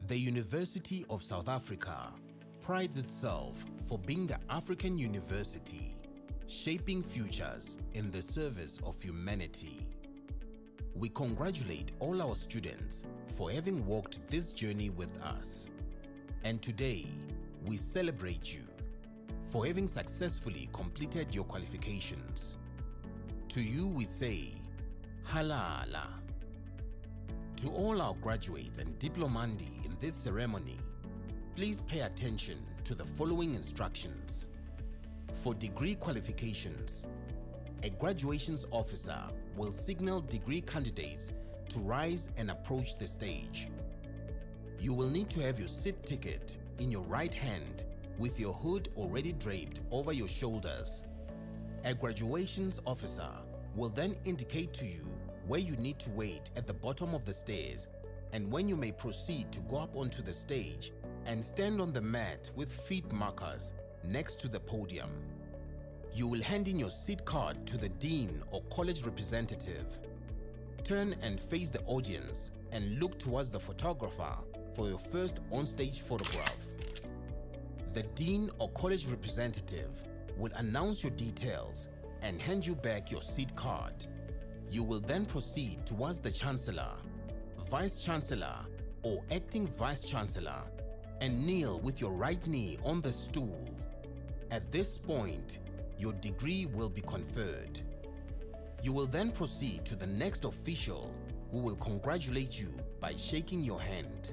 The University of South Africa prides itself for being the African university, shaping futures in the service of humanity. We congratulate all our students for having walked this journey with us. And today, we celebrate you for having successfully completed your qualifications. To you we say, Halala. To all our graduates and diplomandi in this ceremony, please pay attention to the following instructions. For degree qualifications, a graduations officer will signal degree candidates to rise and approach the stage. You will need to have your seat ticket in your right hand with your hood already draped over your shoulders. A graduations officer will then indicate to you where you need to wait at the bottom of the stairs and when you may proceed to go up onto the stage and stand on the mat with feet markers next to the podium. You will hand in your seat card to the dean or college representative. Turn and face the audience and look towards the photographer for your first on-stage photograph. The dean or college representative will announce your details and hand you back your seat card. You will then proceed towards the Chancellor, Vice Chancellor or Acting Vice Chancellor and kneel with your right knee on the stool. At this point, your degree will be conferred. You will then proceed to the next official who will congratulate you by shaking your hand.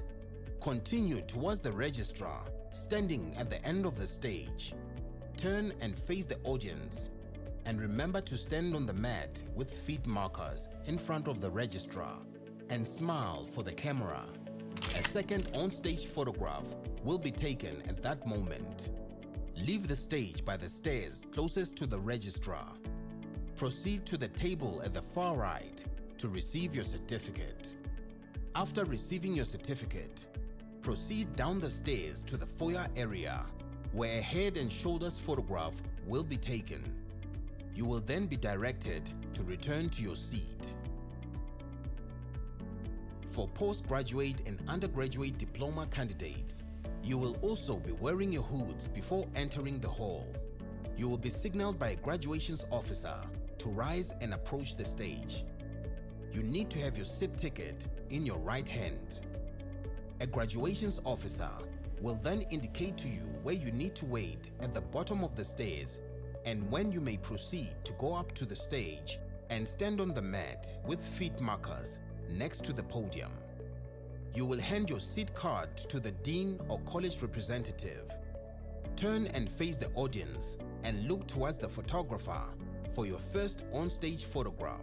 Continue towards the registrar standing at the end of the stage. Turn and face the audience and remember to stand on the mat with feet markers in front of the registrar. and smile for the camera. A second on-stage photograph will be taken at that moment. Leave the stage by the stairs closest to the registrar. Proceed to the table at the far right to receive your certificate. After receiving your certificate, proceed down the stairs to the foyer area where a head and shoulders photograph will be taken. You will then be directed to return to your seat. For postgraduate and undergraduate diploma candidates, you will also be wearing your hoods before entering the hall. You will be signaled by a graduations officer to rise and approach the stage. You need to have your seat ticket in your right hand. A graduations officer will then indicate to you where you need to wait at the bottom of the stairs and when you may proceed to go up to the stage and stand on the mat with feet markers next to the podium. You will hand your seat card to the dean or college representative. Turn and face the audience and look towards the photographer for your first on-stage photograph.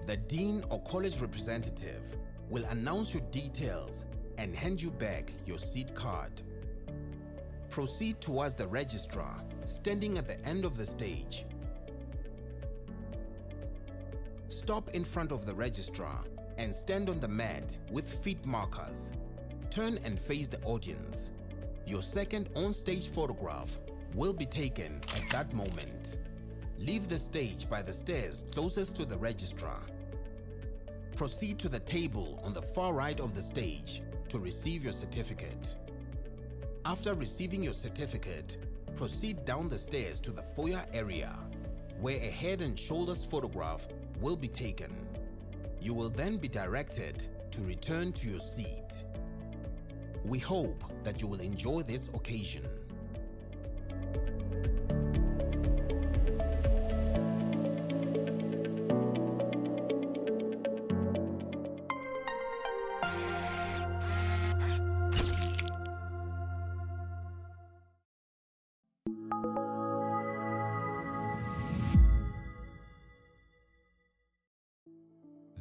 The dean or college representative will announce your details and hand you back your seat card. Proceed towards the registrar standing at the end of the stage. Stop in front of the registrar and stand on the mat with feet markers. Turn and face the audience. Your second on-stage photograph will be taken at that moment. Leave the stage by the stairs closest to the registrar. Proceed to the table on the far right of the stage to receive your certificate. After receiving your certificate, proceed down the stairs to the foyer area where a head and shoulders photograph will be taken. You will then be directed to return to your seat. We hope that you will enjoy this occasion.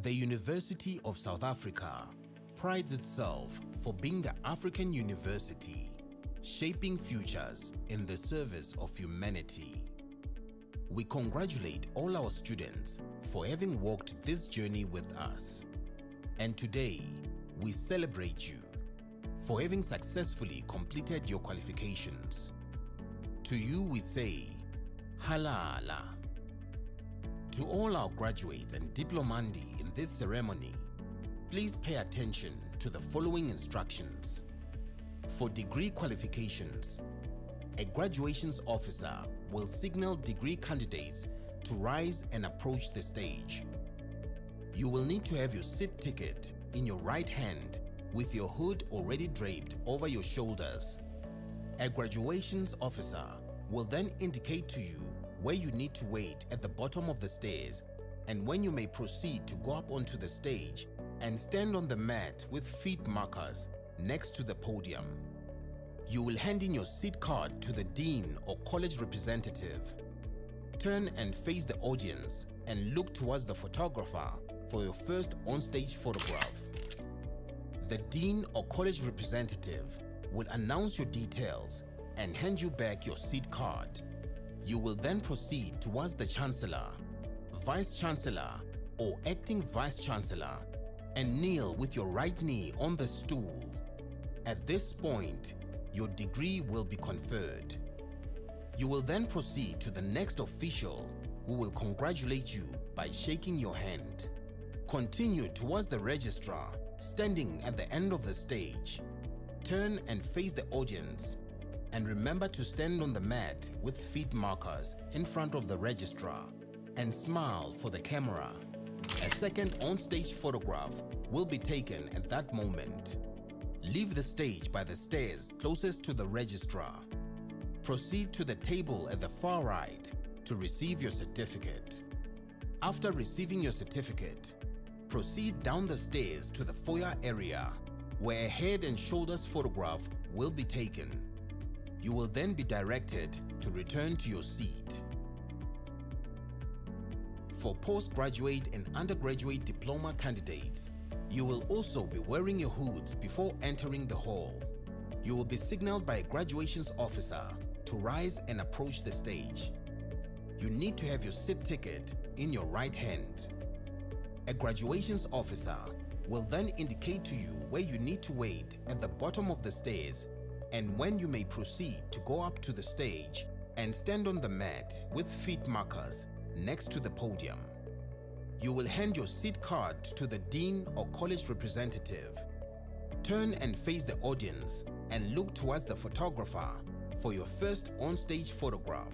The University of South Africa prides itself for being the African university, shaping futures in the service of humanity. We congratulate all our students for having walked this journey with us. And today, we celebrate you for having successfully completed your qualifications. To you we say, Halala. To all our graduates and diplomandi in this ceremony, please pay attention to the following instructions. For degree qualifications, a graduations officer will signal degree candidates to rise and approach the stage. You will need to have your seat ticket in your right hand with your hood already draped over your shoulders. A graduations officer will then indicate to you where you need to wait at the bottom of the stairs and when you may proceed to go up onto the stage and stand on the mat with feet markers next to the podium. You will hand in your seat card to the dean or college representative. Turn and face the audience and look towards the photographer for your first on-stage photograph. The dean or college representative will announce your details and hand you back your seat card. You will then proceed towards the Chancellor, Vice Chancellor or Acting Vice Chancellor and kneel with your right knee on the stool. At this point, your degree will be conferred. You will then proceed to the next official who will congratulate you by shaking your hand. Continue towards the registrar standing at the end of the stage. Turn and face the audience and remember to stand on the mat with feet markers in front of the registrar and smile for the camera. A second on-stage photograph will be taken at that moment. Leave the stage by the stairs closest to the registrar. Proceed to the table at the far right to receive your certificate. After receiving your certificate, proceed down the stairs to the foyer area where a head and shoulders photograph will be taken. You will then be directed to return to your seat. For postgraduate and undergraduate diploma candidates, You will also be wearing your hoods before entering the hall. You will be signaled by a graduations officer to rise and approach the stage. You need to have your seat ticket in your right hand. A graduations officer will then indicate to you where you need to wait at the bottom of the stairs and when you may proceed to go up to the stage and stand on the mat with feet markers next to the podium. You will hand your seat card to the dean or college representative. Turn and face the audience and look towards the photographer for your first on-stage photograph.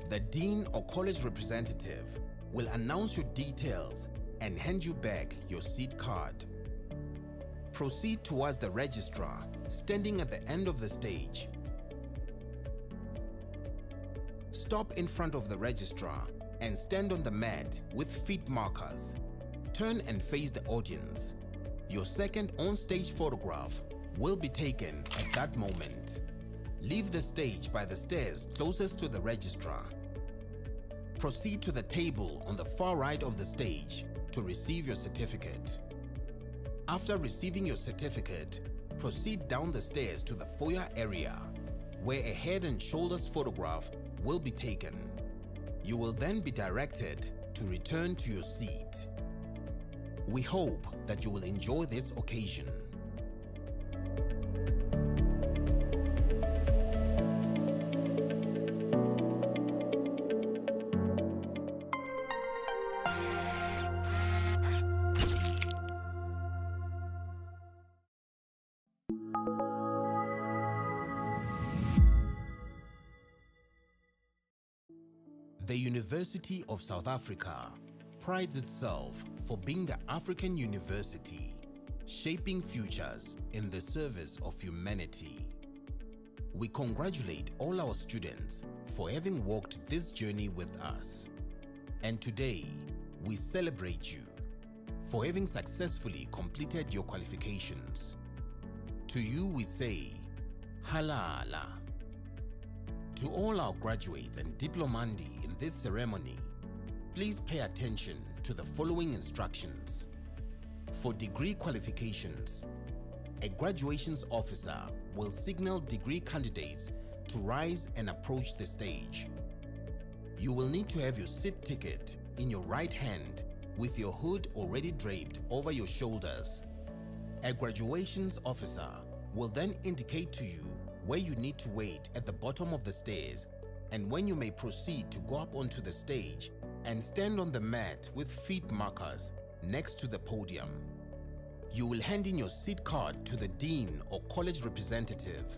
The dean or college representative will announce your details and hand you back your seat card. Proceed towards the registrar standing at the end of the stage. Stop in front of the registrar and stand on the mat with feet markers. Turn and face the audience. Your second on-stage photograph will be taken at that moment. Leave the stage by the stairs closest to the registrar. Proceed to the table on the far right of the stage to receive your certificate. After receiving your certificate, proceed down the stairs to the foyer area, where a head and shoulders photograph will be taken. You will then be directed to return to your seat. We hope that you will enjoy this occasion. The University of South Africa prides itself for being the African university, shaping futures in the service of humanity. We congratulate all our students for having walked this journey with us. And today, we celebrate you for having successfully completed your qualifications. To you we say, Halala. To all our graduates and diplomandi in this ceremony, please pay attention to the following instructions. For degree qualifications, a graduations officer will signal degree candidates to rise and approach the stage. You will need to have your seat ticket in your right hand with your hood already draped over your shoulders. A graduations officer will then indicate to you where you need to wait at the bottom of the stairs and when you may proceed to go up onto the stage and stand on the mat with feet markers next to the podium. You will hand in your seat card to the dean or college representative.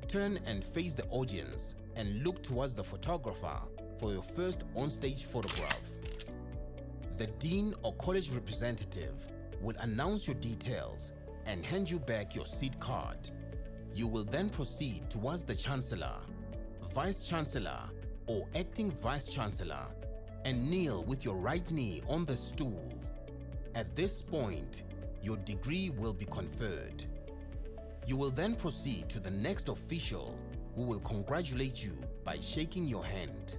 Turn and face the audience and look towards the photographer for your first on-stage photograph. The dean or college representative will announce your details and hand you back your seat card. You will then proceed towards the Chancellor, Vice Chancellor or Acting Vice Chancellor and kneel with your right knee on the stool. At this point, your degree will be conferred. You will then proceed to the next official who will congratulate you by shaking your hand.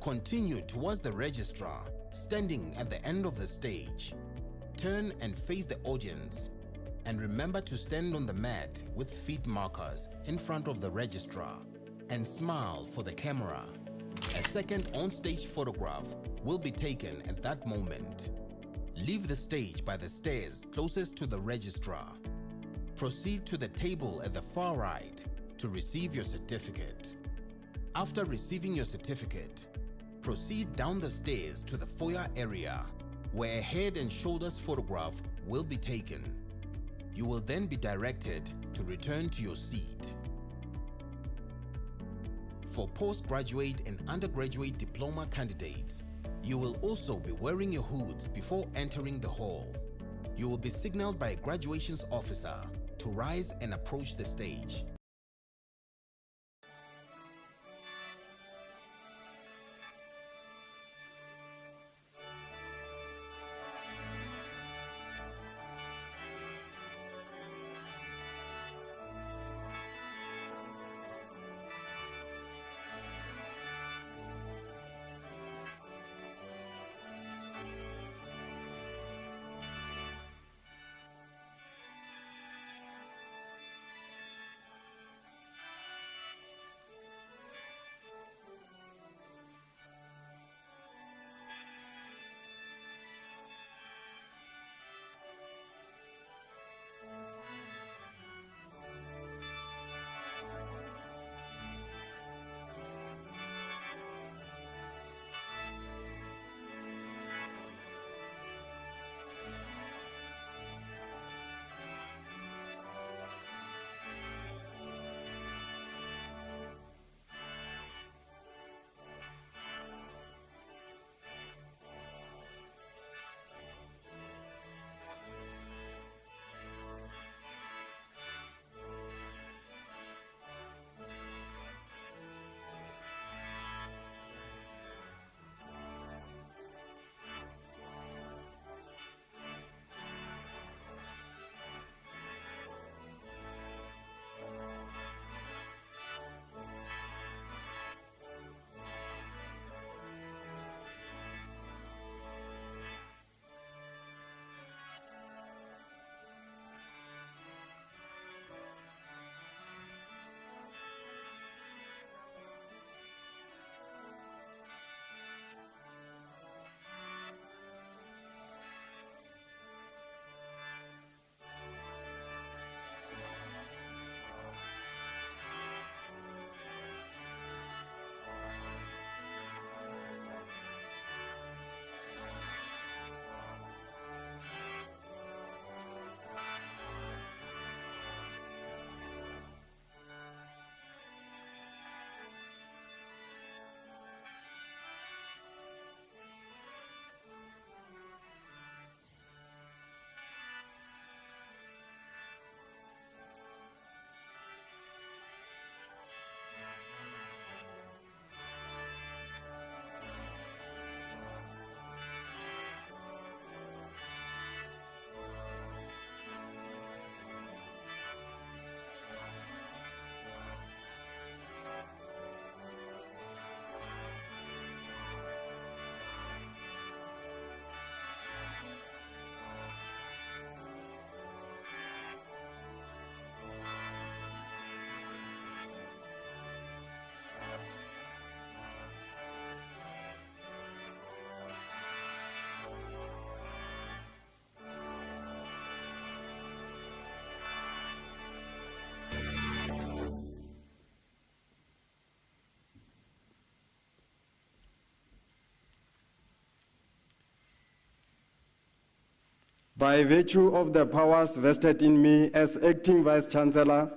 Continue towards the registrar standing at the end of the stage. Turn and face the audience and remember to stand on the mat with feet markers in front of the registrar and smile for the camera. A second on-stage photograph will be taken at that moment. Leave the stage by the stairs closest to the registrar. Proceed to the table at the far right to receive your certificate. After receiving your certificate, proceed down the stairs to the foyer area where a head and shoulders photograph will be taken. You will then be directed to return to your seat. For postgraduate and undergraduate diploma candidates, you will also be wearing your hoods before entering the hall. You will be signaled by a graduations officer to rise and approach the stage. By virtue of the powers vested in me as acting Vice-Chancellor,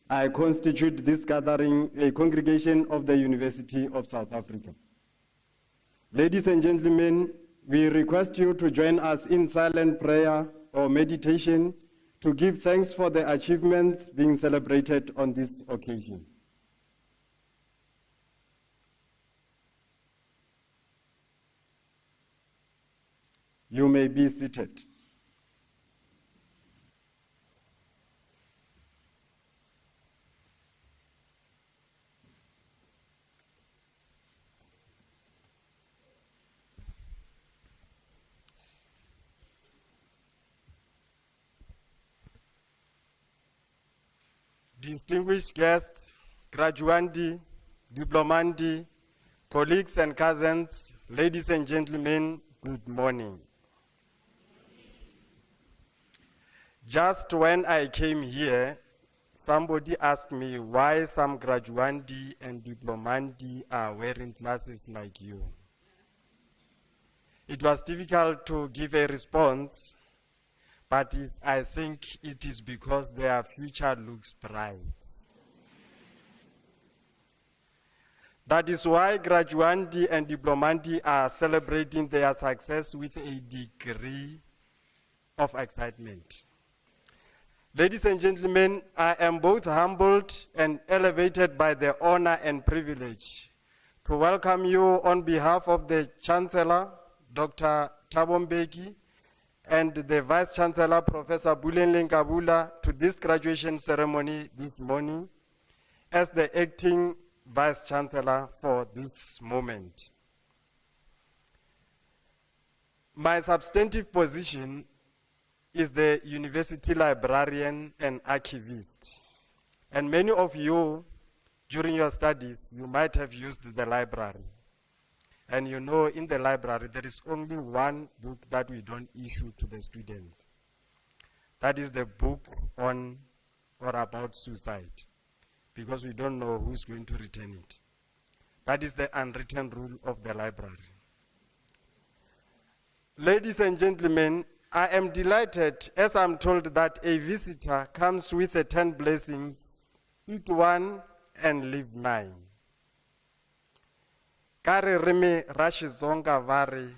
I constitute this gathering a congregation of the University of South Africa. Ladies and gentlemen, we request you to join us in silent prayer or meditation to give thanks for the achievements being celebrated on this occasion. You may be seated. Distinguished guests, graduandi, diplomandi, colleagues and cousins, ladies and gentlemen, good morning. Just when I came here, somebody asked me why some graduandi and diplomandi are wearing glasses like you. It was difficult to give a response, but I think it is because their future looks bright. That is why graduandi and diplomandi are celebrating their success with a degree of excitement. Ladies and gentlemen, I am both humbled and elevated by the honor and privilege to welcome you on behalf of the Chancellor, Dr. Thabo Mbeki, and the Vice-Chancellor, Professor Bulenle Nkabula, to this graduation ceremony this morning as the acting Vice-Chancellor for this moment. My substantive position is the university librarian and archivist. And many of you, during your studies, you might have used the library. And you know, in the library, there is only one book that we don't issue to the students. That is the book on or about suicide, because we don't know who's going to return it. That is the unwritten rule of the library. Ladies and gentlemen, I am delighted as I'm told that a visitor comes with the 10 blessings, eat one and leave 9. Kare rime rashizonga vari,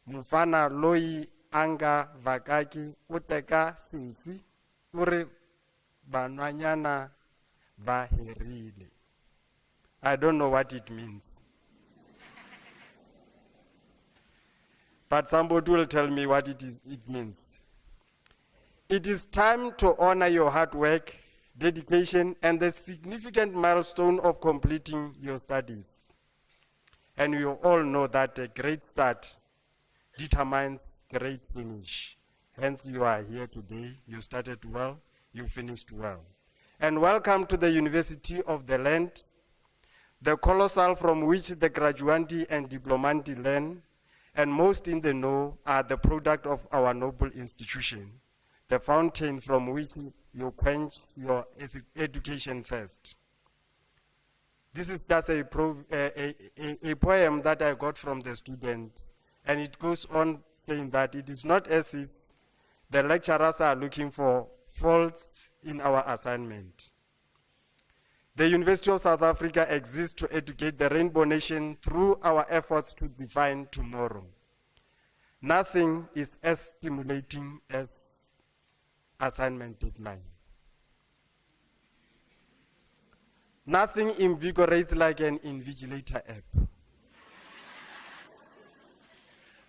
mufana loi anga vakaki uteka sinsi, uri banwanyana vaherile. I don't know what it means. But somebody will tell me what it means. It is time to honor your hard work, dedication, and the significant milestone of completing your studies. And you all know that a great start determines great finish. Hence you are here today. You started well, you finished well. And welcome to the University of the Land, the colossal from which the graduandi and diplomandi learn, and most in the know are the product of our noble institution, the fountain from which you quench your education thirst. This is just a poem that I got from the student, and it goes on saying that it is not as if the lecturers are looking for faults in our assignment. The University of South Africa exists to educate the Rainbow Nation through our efforts to define tomorrow. Nothing is as stimulating as assignment deadline. Nothing invigorates like an invigilator app.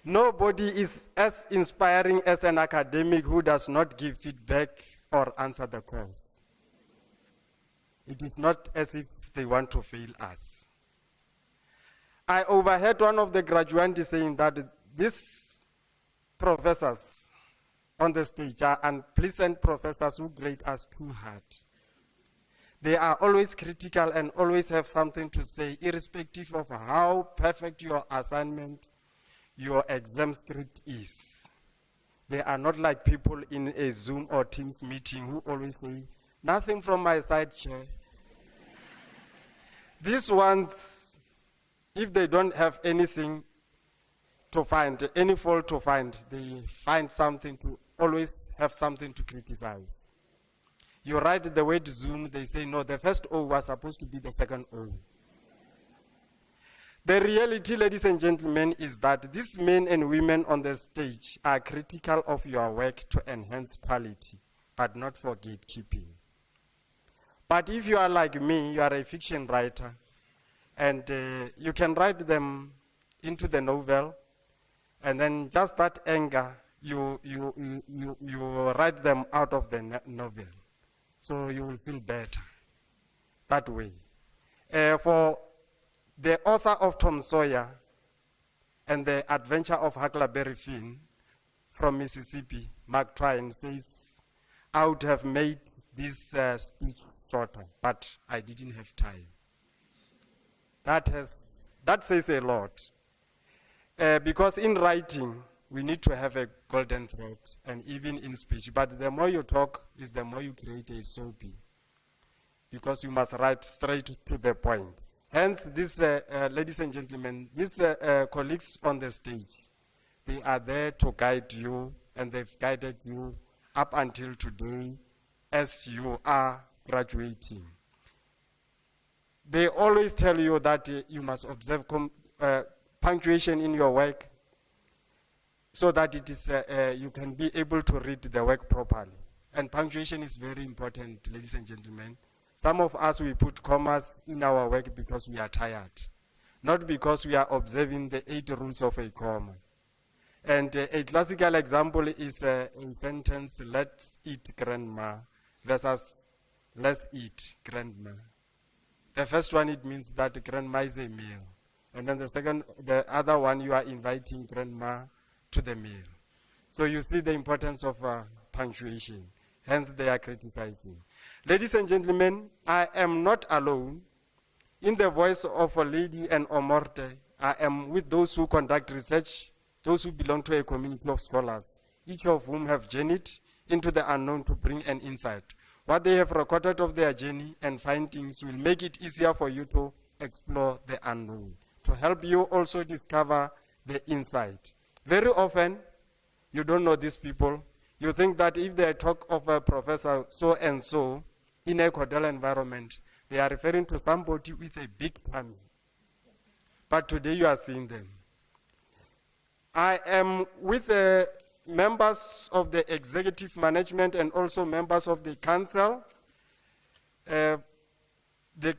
Nobody is as inspiring as an academic who does not give feedback or answer the calls. It is not as if they want to fail us. I overheard one of the graduands saying that these professors on the stage are unpleasant professors who grade us too hard. They are always critical and always have something to say, irrespective of how perfect your assignment, your exam script is. They are not like people in a Zoom or Teams meeting who always say, nothing from my side, Chair. These ones, if they don't have anything, to find, any fault to find, they find something to always have something to criticize. You write the word Zoom, they say, no, the first O was supposed to be the second O. The reality, ladies and gentlemen, is that these men and women on the stage are critical of your work to enhance quality, but not for gatekeeping. But if you are like me, you are a fiction writer, and you can write them into the novel, and then just that anger, you write them out of the novel. So you will feel better that way. For the author of Tom Sawyer and the Adventure of Huckleberry Finn from Mississippi, Mark Twain, says, I would have made this speech shorter, but I didn't have time. That says a lot. Because in writing, we need to have a golden thread, and even in speech. But the more you talk, is the more you create a soapy. Because you must write straight to the point. Hence, this, ladies and gentlemen, these colleagues on the stage, they are there to guide you, and they've guided you up until today as you are graduating. They always tell you that you must observe punctuation in your work so that it is, you can be able to read the work properly. And punctuation is very important, ladies and gentlemen. Some of us, we put commas in our work because we are tired, not because we are observing the 8 rules of a comma. And a classical example is a sentence, let's eat grandma, versus let's eat grandma. The first one, it means that grandma is a meal. And then the other one, you are inviting grandma to the meal. So you see the importance of punctuation. Hence, they are criticizing. Ladies and gentlemen, I am not alone. In the voice of a lady and Omorte, I am with those who conduct research, those who belong to a community of scholars, each of whom have journeyed into the unknown to bring an insight. What they have recorded of their journey and findings will make it easier for you to explore the unknown, to help you also discover the insight. Very often, you don't know these people. You think that if they talk of a professor so-and-so in a cordial environment, they are referring to somebody with a big tummy. But today you are seeing them. I am with members of the executive management and also members of the council. The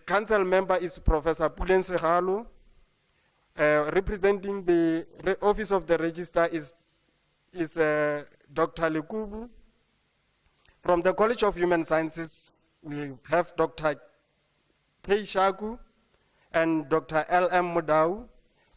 council member is Professor Pulense Halo. Representing the office of the registrar is Dr. Lekubu. From the College of Human Sciences, we have Dr. K. Shaku and Dr. L.M. Mudau.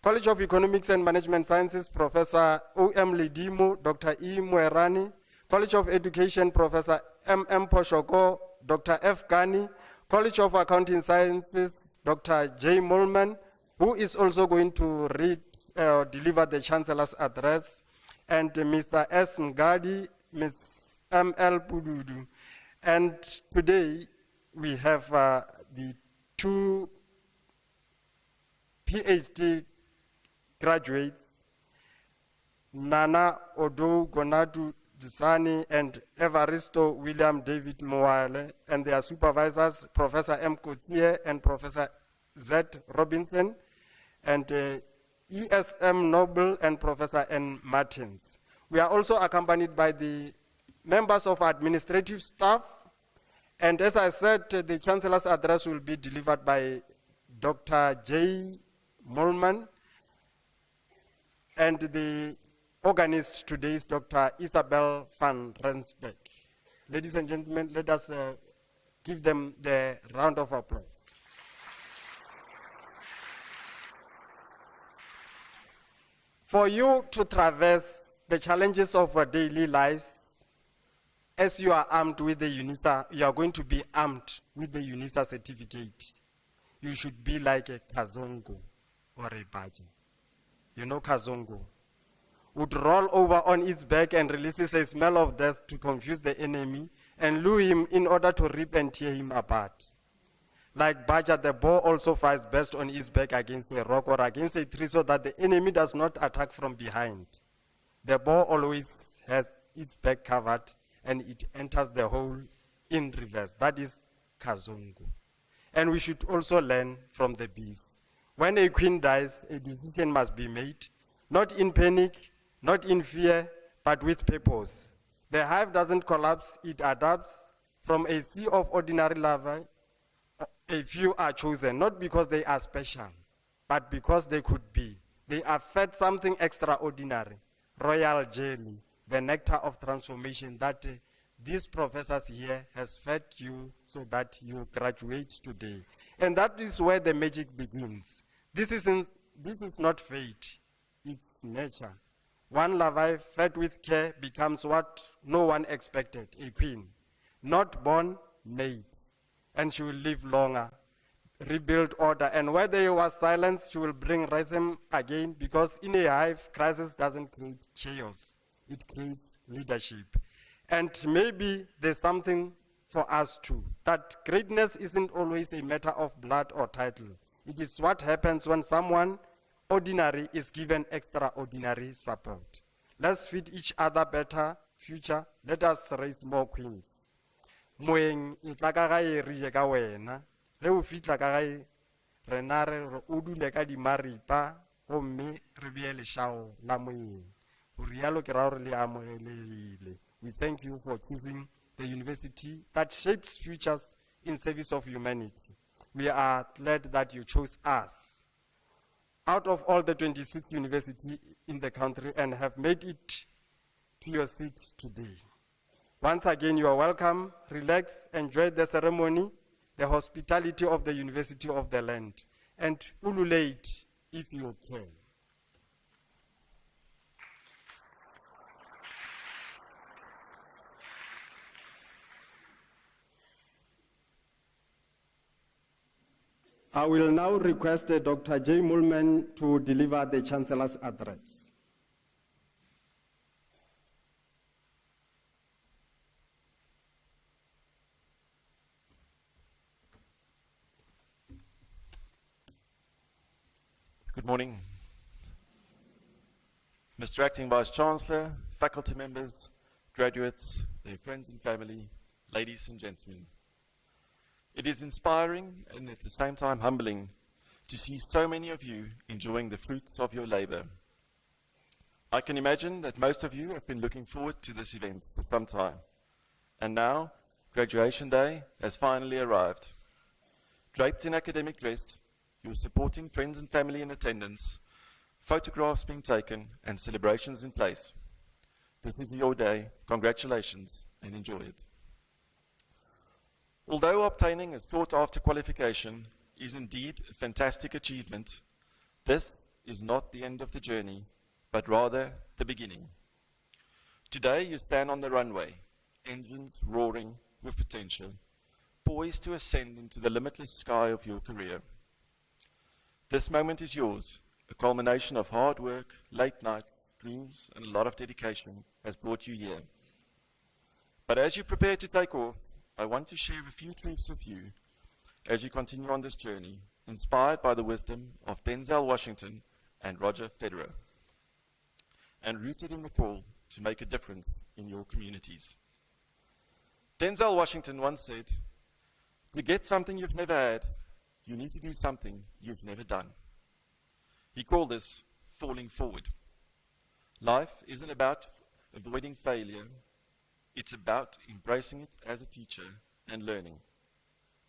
College of Economics and Management Sciences, Professor O.M. Lidimo, Dr. E. Muerani. College of Education, Professor M.M. Poshoko, Dr. F. Gani. College of Accounting Sciences, Dr. J. Molman, who is also going to deliver the Chancellor's address, and Mr. S. Mgadi, Ms. M.L. Pududu. And today, we have the 2 PhD graduates, Nana Odo Gonadu Disani and Evaristo William David Moale, and their supervisors, Professor M. Kotier and Professor Z. Robinson, and ESM Noble and Professor N. Martins. We are also accompanied by the members of administrative staff, and as I said, the Chancellor's address will be delivered by Dr. J. Molman, and the organist today is Dr. Isabel van Rensbeck. Ladies and gentlemen, let us give them the round of applause. For you to traverse the challenges of our daily lives, as you are armed with the UNISA, you are going to be armed with the UNISA certificate. You should be like a Kazongo or a Baji. You know Kazongo would roll over on its back and releases a smell of death to confuse the enemy and lure him in order to rip and tear him apart. Like Baja, the boar also fights best on its back against a rock or against a tree so that the enemy does not attack from behind. The boar always has its back covered and it enters the hole in reverse. That is Kazungu. And we should also learn from the bees. When a queen dies, a decision must be made, not in panic, not in fear, but with purpose. The hive doesn't collapse, it adapts. From a sea of ordinary larvae, a few are chosen, not because they are special, but because they could be. They are fed something extraordinary, royal jelly, the nectar of transformation that these professors here has fed you so that you graduate today. And that is where the magic begins. This is not fate, it's nature. One larvae fed with care becomes what no one expected, a queen. Not born, made. And she will live longer, rebuild order. And where there was silence, she will bring rhythm again, because in a hive, crisis doesn't create chaos. It creates leadership. And maybe there's something for us too, that greatness isn't always a matter of blood or title. It is what happens when someone ordinary is given extraordinary support. Let's feed each other better future. Let us raise more queens. Moeng e tla ka gae re je ka wena ge o fitla ka gae rena re o dule ka dimaripa gomme re bee lešao la moeng go rialo ke ra gore le amogelegile. We thank you for choosing the university that shapes futures in service of humanity. We are glad that you chose us out of all the 26 universities in the country and have made it to your seat today. Once again, you are welcome. Relax, enjoy the ceremony, the hospitality of the University of the Land, and ululate if you can. I will now request Dr. J. Mullman to deliver the Chancellor's address. Good morning. Mr. Acting Vice Chancellor, faculty members, graduates, their friends and family, ladies and gentlemen. It is inspiring and at the same time humbling to see so many of you enjoying the fruits of your labor. I can imagine that most of you have been looking forward to this event for some time. And now, graduation day has finally arrived. Draped in academic dress, you're supporting friends and family in attendance, photographs being taken, and celebrations in place. This is your day. Congratulations and enjoy it. Although obtaining a sought-after qualification is indeed a fantastic achievement, this is not the end of the journey, but rather the beginning. Today you stand on the runway, engines roaring with potential, poised to ascend into the limitless sky of your career. This moment is yours. A culmination of hard work, late nights, dreams, and a lot of dedication has brought you here. But as you prepare to take off, I want to share a few truths with you as you continue on this journey, inspired by the wisdom of Denzel Washington and Roger Federer, and rooted in the call to make a difference in your communities. Denzel Washington once said, "To get something you've never had, you need to do something you've never done." He called this falling forward. Life isn't about avoiding failure. It's about embracing it as a teacher and learning.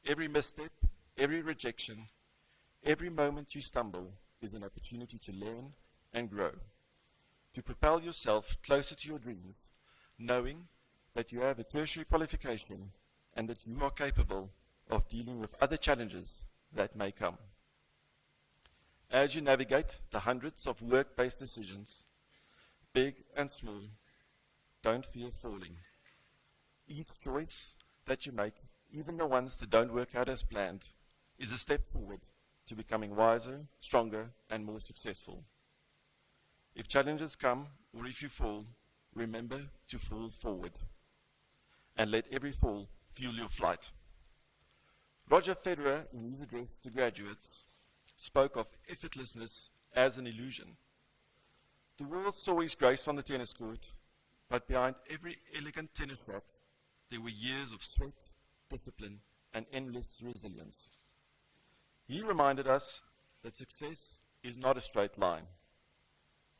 Every misstep, every rejection, every moment you stumble is an opportunity to learn and grow, to propel yourself closer to your dreams, knowing that you have a tertiary qualification and that you are capable of dealing with other challenges that may come. As you navigate the hundreds of work-based decisions, big and small, don't fear falling. Each choice that you make, even the ones that don't work out as planned, is a step forward to becoming wiser, stronger, and more successful. If challenges come, or if you fall, remember to fall forward. And let every fall fuel your flight. Roger Federer, in his address to graduates, spoke of effortlessness as an illusion. The world saw his grace on the tennis court, but behind every elegant tennis shot, there were years of sweat, discipline, and endless resilience. He reminded us that success is not a straight line.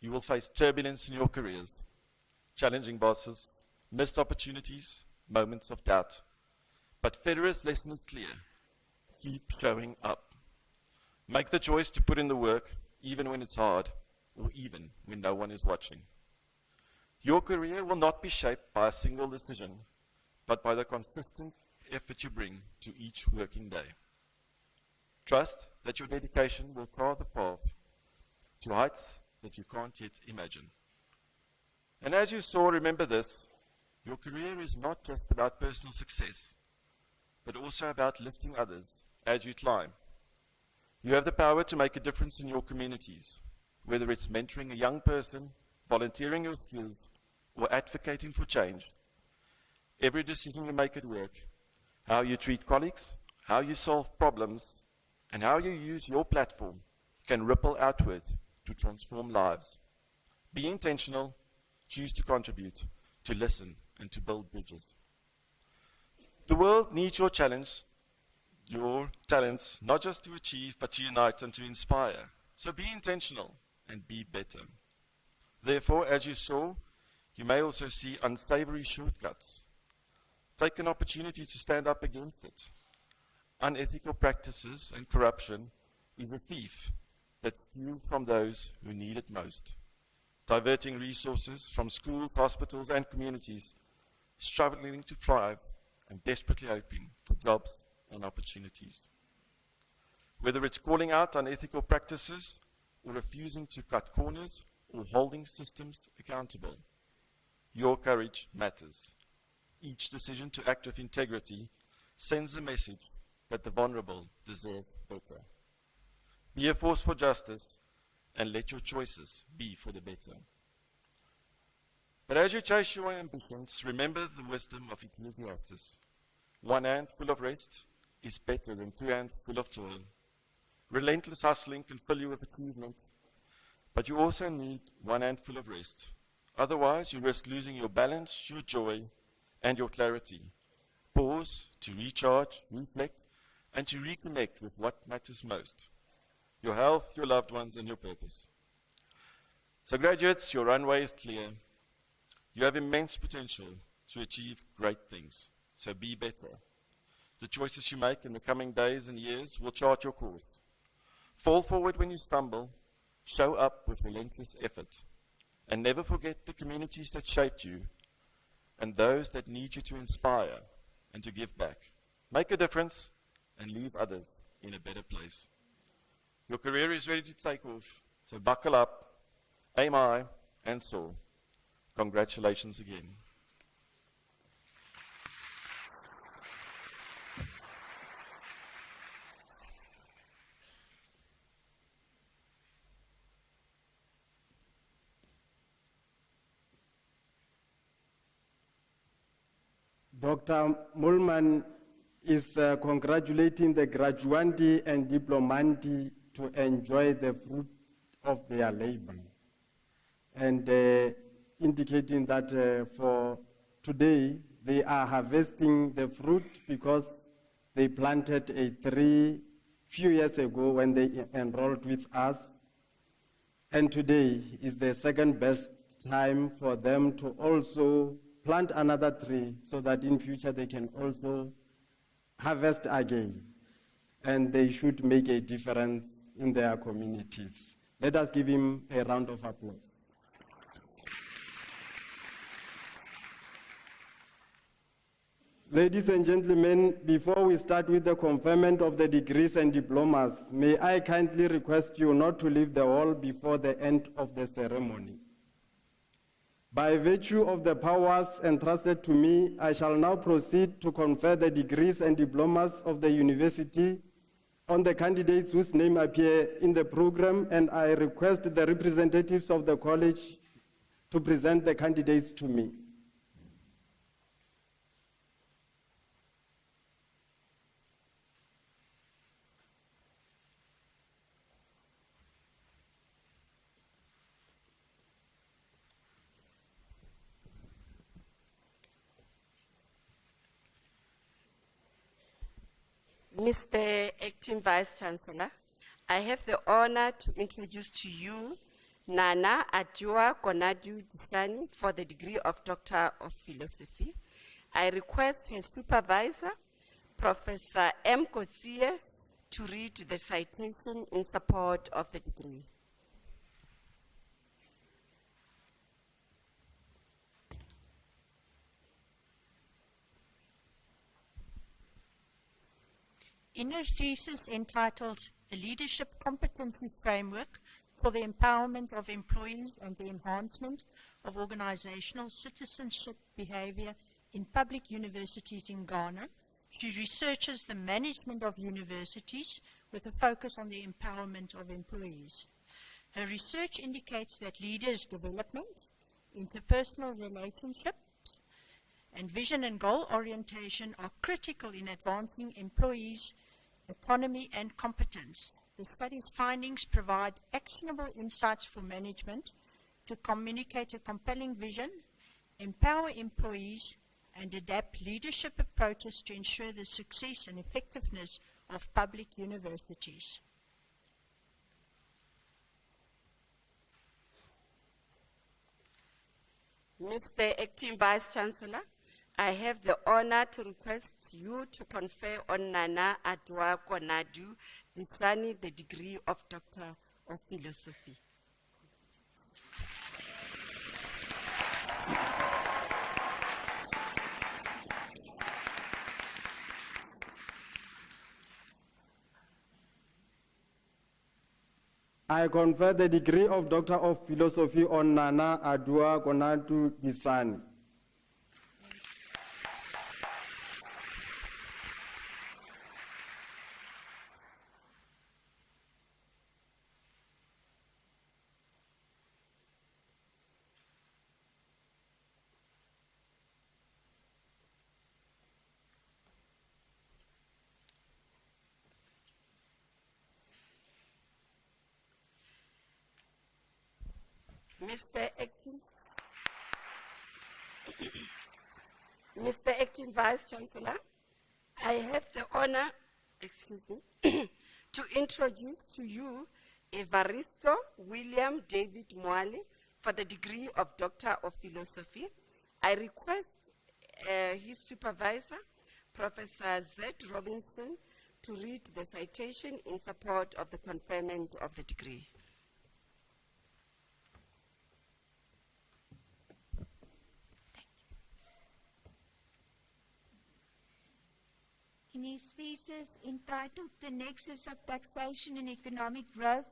You will face turbulence in your careers, challenging bosses, missed opportunities, moments of doubt. But Federer's lesson is clear. Keep showing up. Make the choice to put in the work, even when it's hard, or even when no one is watching. Your career will not be shaped by a single decision, but by the consistent effort you bring to each working day. Trust that your dedication will carve the path to heights that you can't yet imagine. And as you saw, remember this, your career is not just about personal success, but also about lifting others as you climb. You have the power to make a difference in your communities, whether it's mentoring a young person, volunteering your skills, or advocating for change. Every decision you make at work, how you treat colleagues, how you solve problems, and how you use your platform can ripple outward to transform lives. Be intentional, choose to contribute, to listen, and to build bridges. The world needs your challenge, your talents, not just to achieve, but to unite and to inspire. So be intentional and be better. Therefore, as you saw, you may also see unsavory shortcuts. Take an opportunity to stand up against it. Unethical practices and corruption is a thief that steals from those who need it most, diverting resources from schools, hospitals, and communities struggling to thrive and desperately hoping for jobs and opportunities. Whether it's calling out unethical practices or refusing to cut corners or holding systems accountable, your courage matters. Each decision to act with integrity sends a message that the vulnerable deserve better. Be a force for justice and let your choices be for the better. But as you chase your ambitions, remember the wisdom of Ecclesiastes. One hand full of rest is better than two hands full of toil. Relentless hustling can fill you with achievement, but you also need one hand full of rest. Otherwise, you risk losing your balance, your joy, and your clarity. Pause to recharge, reflect, and to reconnect with what matters most: your health, your loved ones, and your purpose. So graduates, your runway is clear. You have immense potential to achieve great things, so be better. The choices you make in the coming days and years will chart your course. Fall forward when you stumble, show up with relentless effort, and never forget the communities that shaped you and those that need you to inspire and to give back. Make a difference and leave others in a better place. Your career is ready to take off, so buckle up, aim high, and soar. Congratulations again. Dr. Mulman is congratulating the graduandi and diplomandi to enjoy the fruit of their labor, and indicating that for today they are harvesting the fruit because they planted a tree few years ago when they enrolled with us, and today is the second best time for them to also plant another tree so that in future they can also harvest again, and they should make a difference in their communities. Let us give him a round of applause. Ladies and gentlemen, before we start with the conferment of the degrees and diplomas, may I kindly request you not to leave the hall before the end of the ceremony. By virtue of the powers entrusted to me, I shall now proceed to confer the degrees and diplomas of the university on the candidates whose name appear in the program, and I request the representatives of the college to present the candidates to me. Mr. Acting Vice Chancellor, I have the honor to introduce to you Nana Adjua Konadu Disani for the degree of Doctor of Philosophy. I request her supervisor, Professor M. Kotsie, to read the citation in support of the degree. In her thesis entitled A Leadership Competency Framework for the Empowerment of Employees and the Enhancement of Organizational Citizenship Behavior in Public Universities in Ghana, she researches the management of universities with a focus on the empowerment of employees. Her research indicates that leaders' development, interpersonal relationships, and vision and goal orientation are critical in advancing employees' autonomy and competence. The study's findings provide actionable insights for management to communicate a compelling vision, empower employees, and adapt leadership approaches to ensure the success and effectiveness of public universities. Mr. Acting Vice Chancellor, I have the honor to request you to confer on Nana Adjua Konadu Disani the degree of Doctor of Philosophy. I confer the degree of Doctor of Philosophy on Nana Adjua Konadu Disani. Mr. Acting Vice Chancellor, I have the honor, to introduce to you Evaristo William David Mwale for the degree of Doctor of Philosophy. I request his supervisor, Professor Z. Robinson, to read the citation in support of the conferment of the degree. In his thesis entitled The Nexus of Taxation and Economic Growth,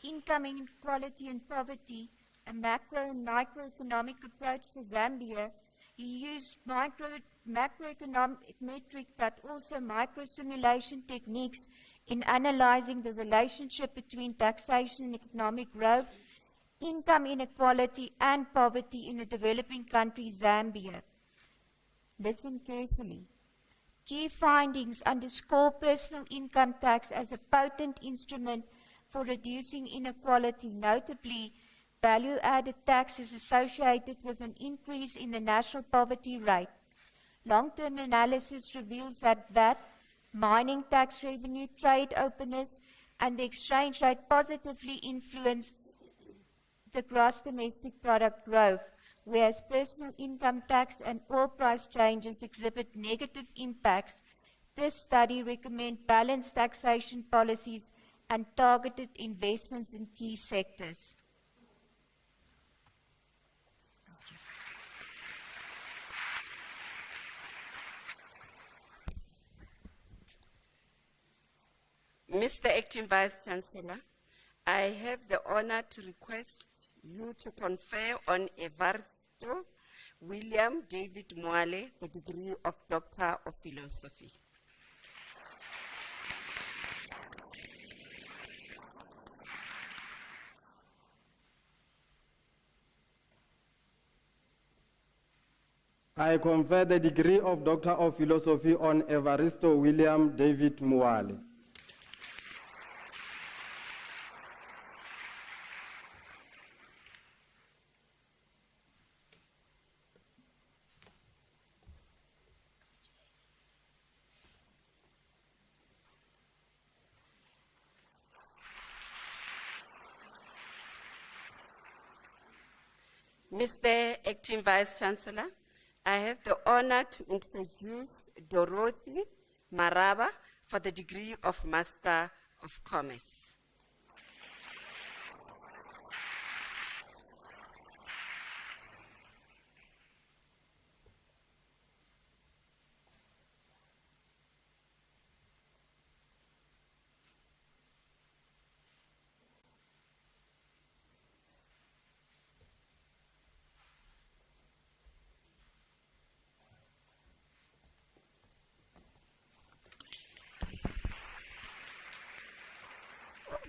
Income Inequality and Poverty, a macro and microeconomic approach for Zambia, he used macroeconomic metric but also micro-simulation techniques in analyzing the relationship between taxation and economic growth, income inequality and poverty in the developing country Zambia. Listen carefully. Key findings underscore personal income tax as a potent instrument for reducing inequality. Notably, value-added tax is associated with an increase in the national poverty rate. Long-term analysis reveals that VAT, mining tax revenue, trade openness, and the exchange rate positively influence the gross domestic product growth, whereas personal income tax and oil price changes exhibit negative impacts. This study recommends balanced taxation policies and targeted investments in key sectors. Mr. Acting Vice Chancellor, I have the honor to request you to confer on Evaristo William David Mwale the degree of Doctor of Philosophy. I confer the degree of Doctor of Philosophy on Evaristo William David Mwale. Mr. Acting Vice Chancellor, I have the honor to introduce Dorothy Maraba for the degree of Master of Commerce.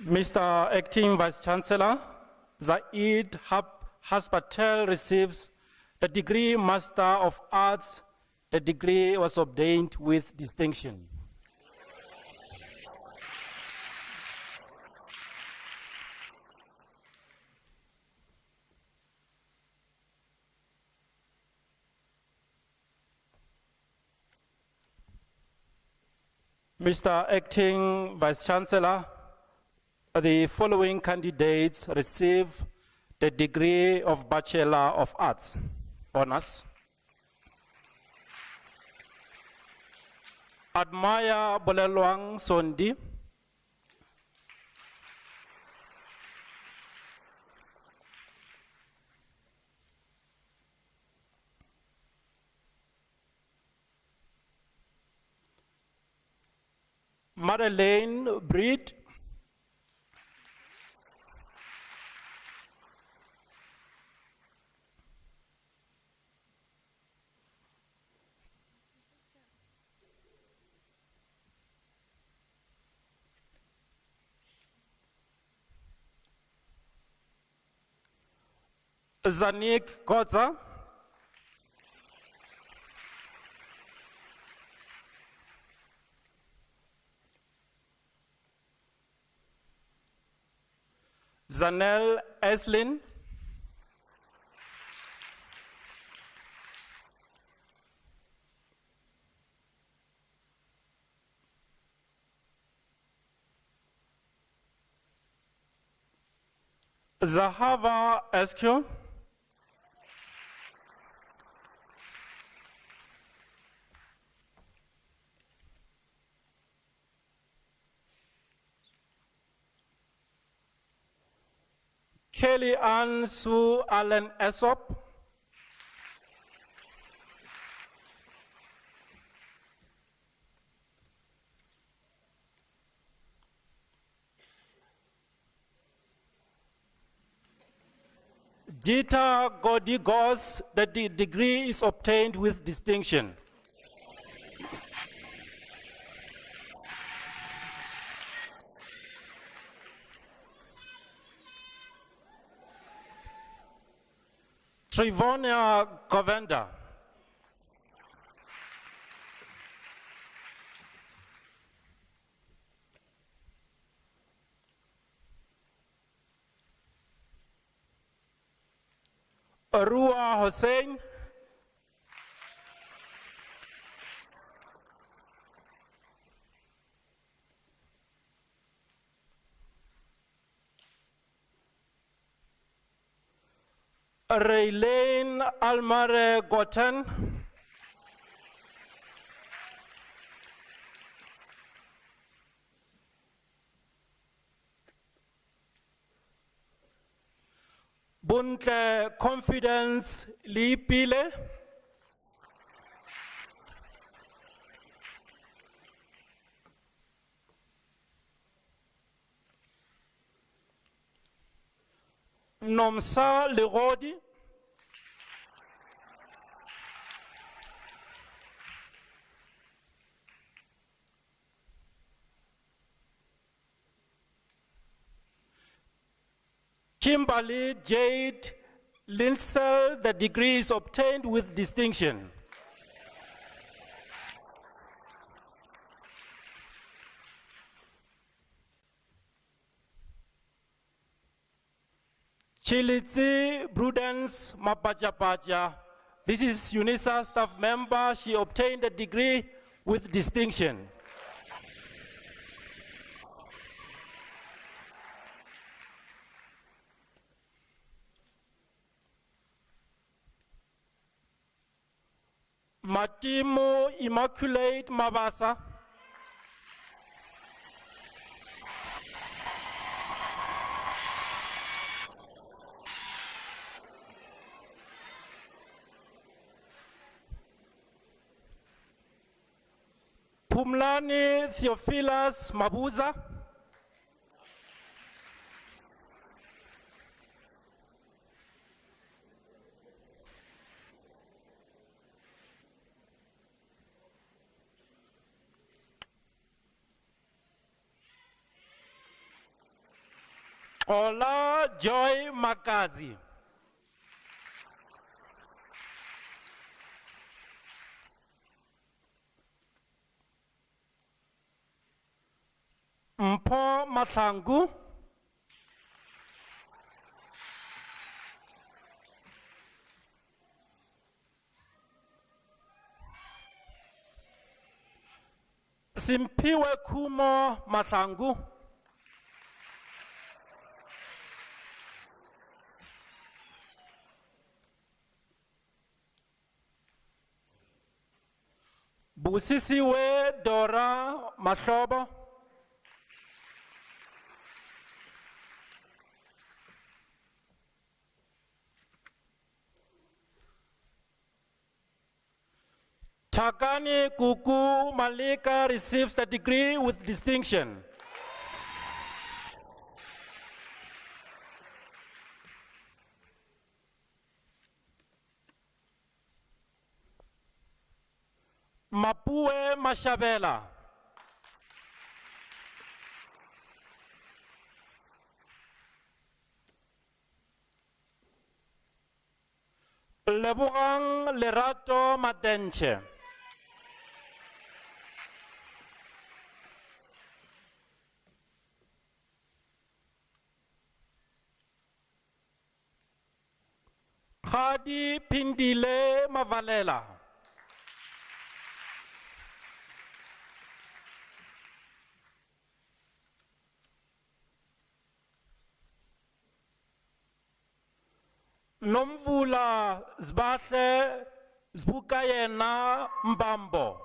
Mr. Acting Vice Chancellor, Zaid Haspatel receives the degree Master of Arts. The degree was obtained with distinction. Mr. Acting Vice Chancellor, the following candidates receive the degree of Bachelor of Arts honors. Admire Bolelwang Sondi. Madeleine Breed. Zanik Koza. Zanel Eslin. Zahava Eskew. Kelly Ann Sue Allen Aesop. Dita Godigos, the degree is obtained with distinction. Trivonia Govenda. Arua Hussein. Raylene Almare Goten. Buntle Confidence Lipile. Nomsa Lerodi. Kimberly Jade Lindsell, the degree is obtained with distinction. Chilitzi Prudence Mapachapacha, this is UNISA staff member. She obtained a degree with distinction. Matimo Immaculate Mabasa. Pumlani Theophilus Mabuza. Ola Joy Makazi. Mpo Mathangu. Simpiwe Kumo Mathangu. Busisiwe Dora Mahlobo. Takani Kuku Malika receives the degree with distinction. Mapue Mashabela. Lebogang Lerato Matenche. Hadi Pindile Mavalela. Nomvula Zbahle Zbukayena Mbambo.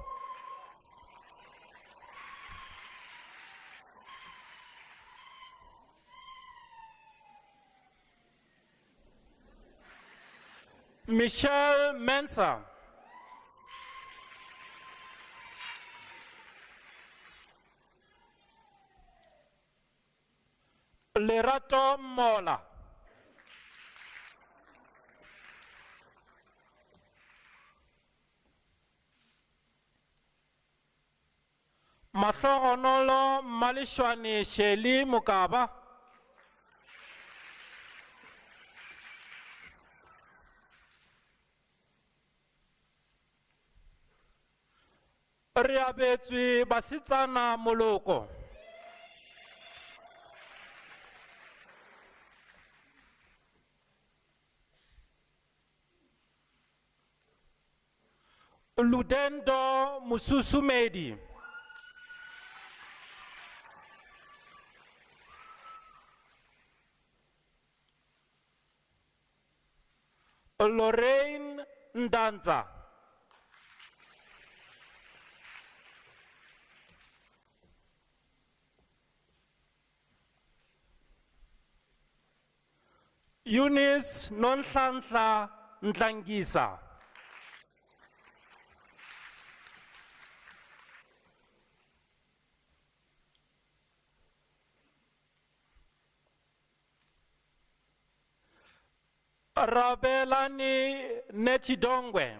Michelle Mensa. Lerato Mola. Mahlogonolo Malishwani Sheli Mukaba. Riabetswi Basitsana Moloko. Ludendo Mususumedi. Lorraine Ndanza. Eunice Nonhlanhla Ntlangisa. Rabelani Nechidongwe.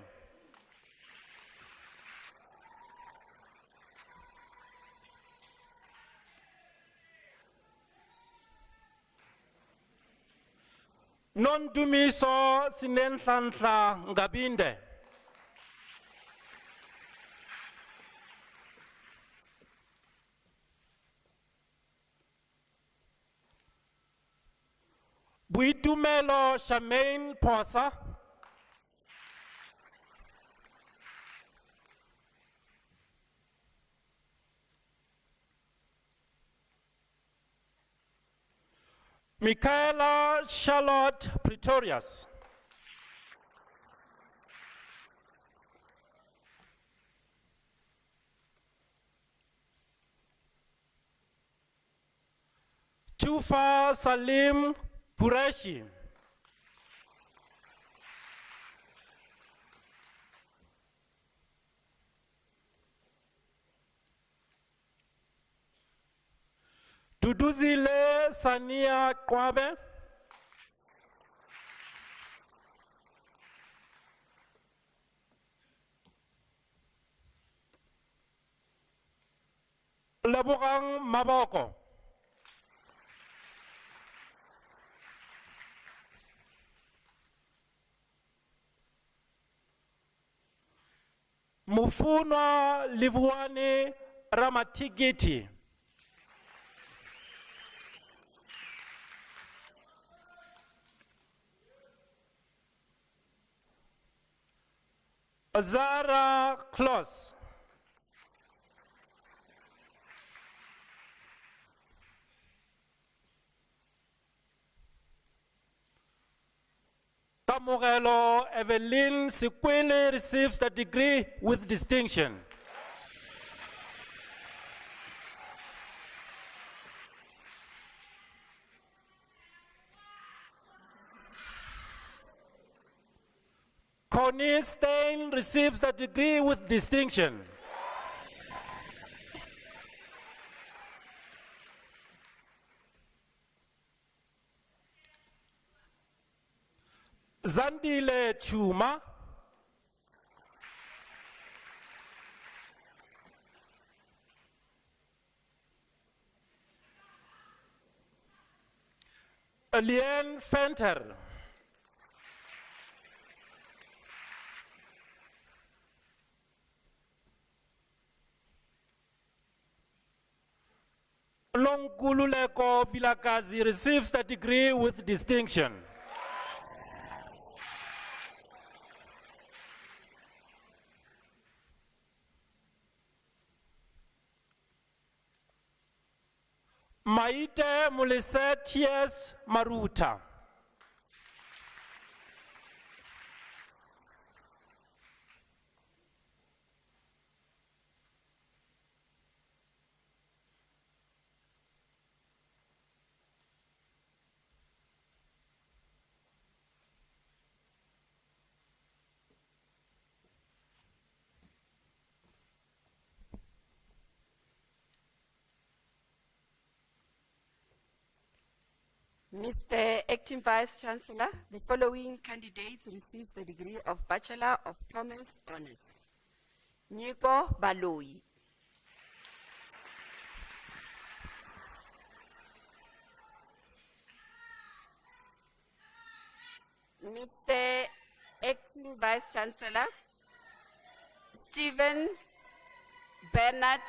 Nondumiso Sinenhlanhla Ngabinde. Buitumelo Shamaine Posa. Michaela Charlotte Pretorius. Tufa Salim Qureshi. Duduzile Sania Kwabe. Lebogang Maboko. Mufunwa Livuani Ramatigiti. Zara Kloss. Kamogelo Evelyn Sikwele receives the degree with distinction. Connie Stein receives the degree with distinction. Zandile Chuma. Alien Fenter. Longkululeko Vilakazi receives the degree with distinction. Maite Mulise T.S. Maruta. Mr. Acting Vice Chancellor, the following candidates receives the degree of Bachelor of Commerce Honors. Nico Baloi. Mr. Acting Vice Chancellor, Stephen Bernard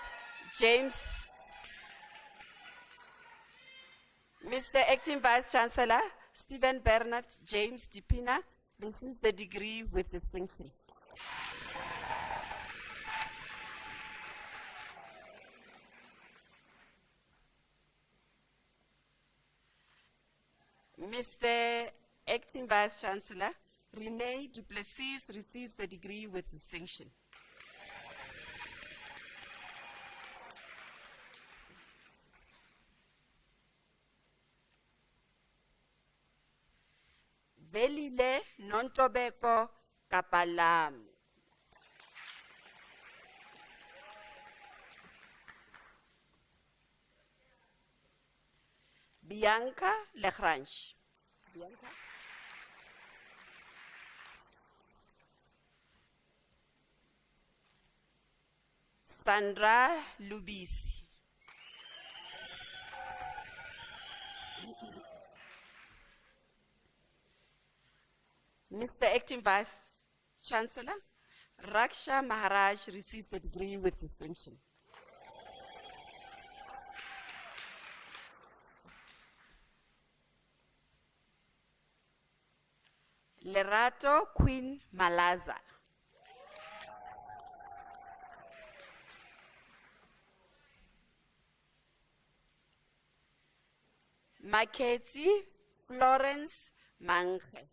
James. Mr. Acting Vice Chancellor, Stephen Bernard James Dipina receives the degree with distinction. Mr. Acting Vice Chancellor, Renee Duplessis receives the degree with distinction. Velile Nontobeko Kapalam. Bianca Legrange. Bianca. Sandra Lubisi. Mr. Acting Vice Chancellor, Raksha Maharaj receives the degree with distinction. Lerato Queen Malaza. Maketi Florence Mange.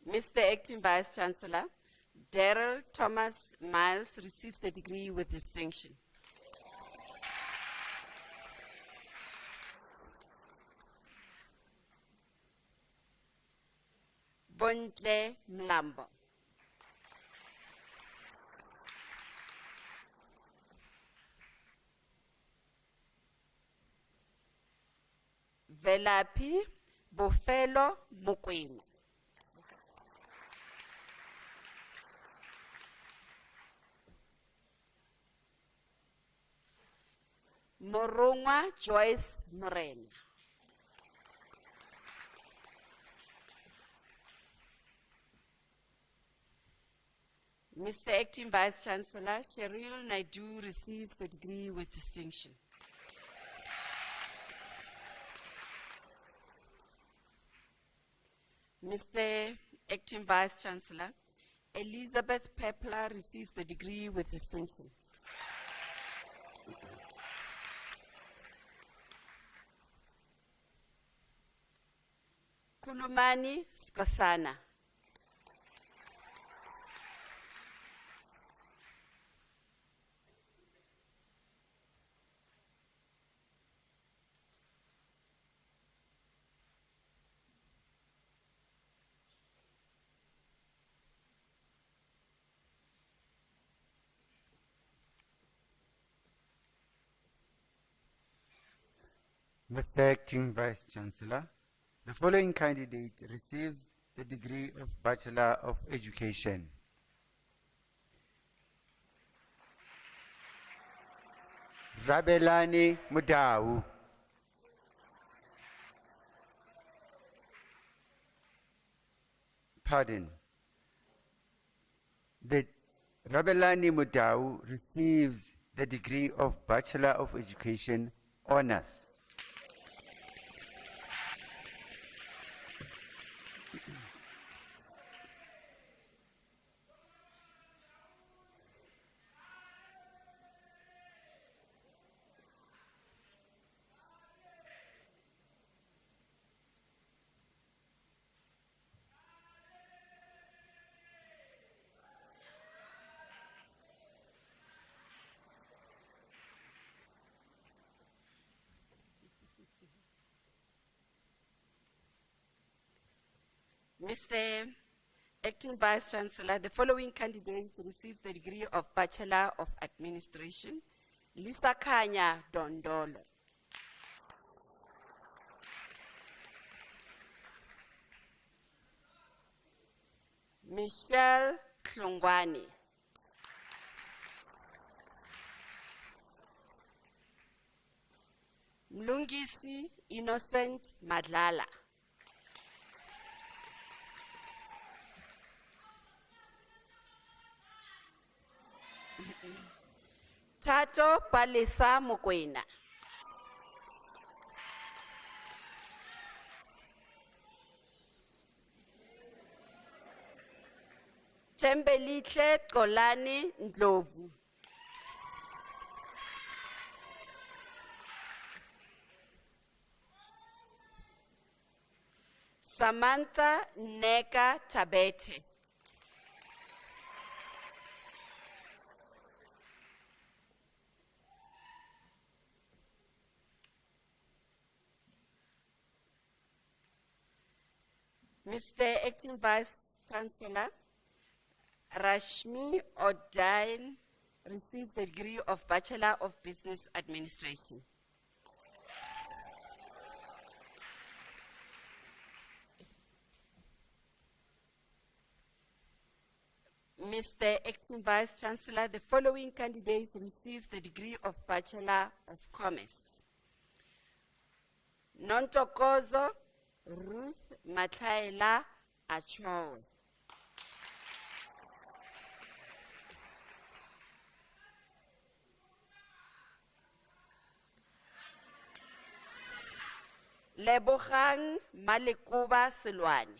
Mr. Acting Vice Chancellor, Daryl Thomas Miles receives the degree with distinction. Bontle Mlambo. Velapi Bofelo Mokwena. Morongwa Joyce Morena. Mr. Acting Vice Chancellor, Cheryl Naidu receives the degree with distinction. Mr. Acting Vice Chancellor, Elizabeth Pepler receives the degree with distinction. Kulumani Skosana. Mr. Acting Vice Chancellor, the following candidate receives the degree of Bachelor of Education. Rabelani Mudau. Pardon. The Rabelani Mudau receives the degree of Bachelor of Education Honors. Mr. Acting Vice Chancellor, the following candidate receives the degree of Bachelor of Administration. Lisa Kanya Dondolo. Michelle Klongwane. Mlungisi Innocent Madlala. Tato Palisa Mokwena. Tembelitle Kolani Ndlovu. Samantha Neka Tabete. Mr. Acting Vice Chancellor, Rashmi Odain receives the degree of Bachelor of Business Administration. Mr. Acting Vice Chancellor, the following candidate receives the degree of Bachelor of Commerce. Nontokozo Ruth Matlaela Achowe. Lebogang Malekuba Silwane.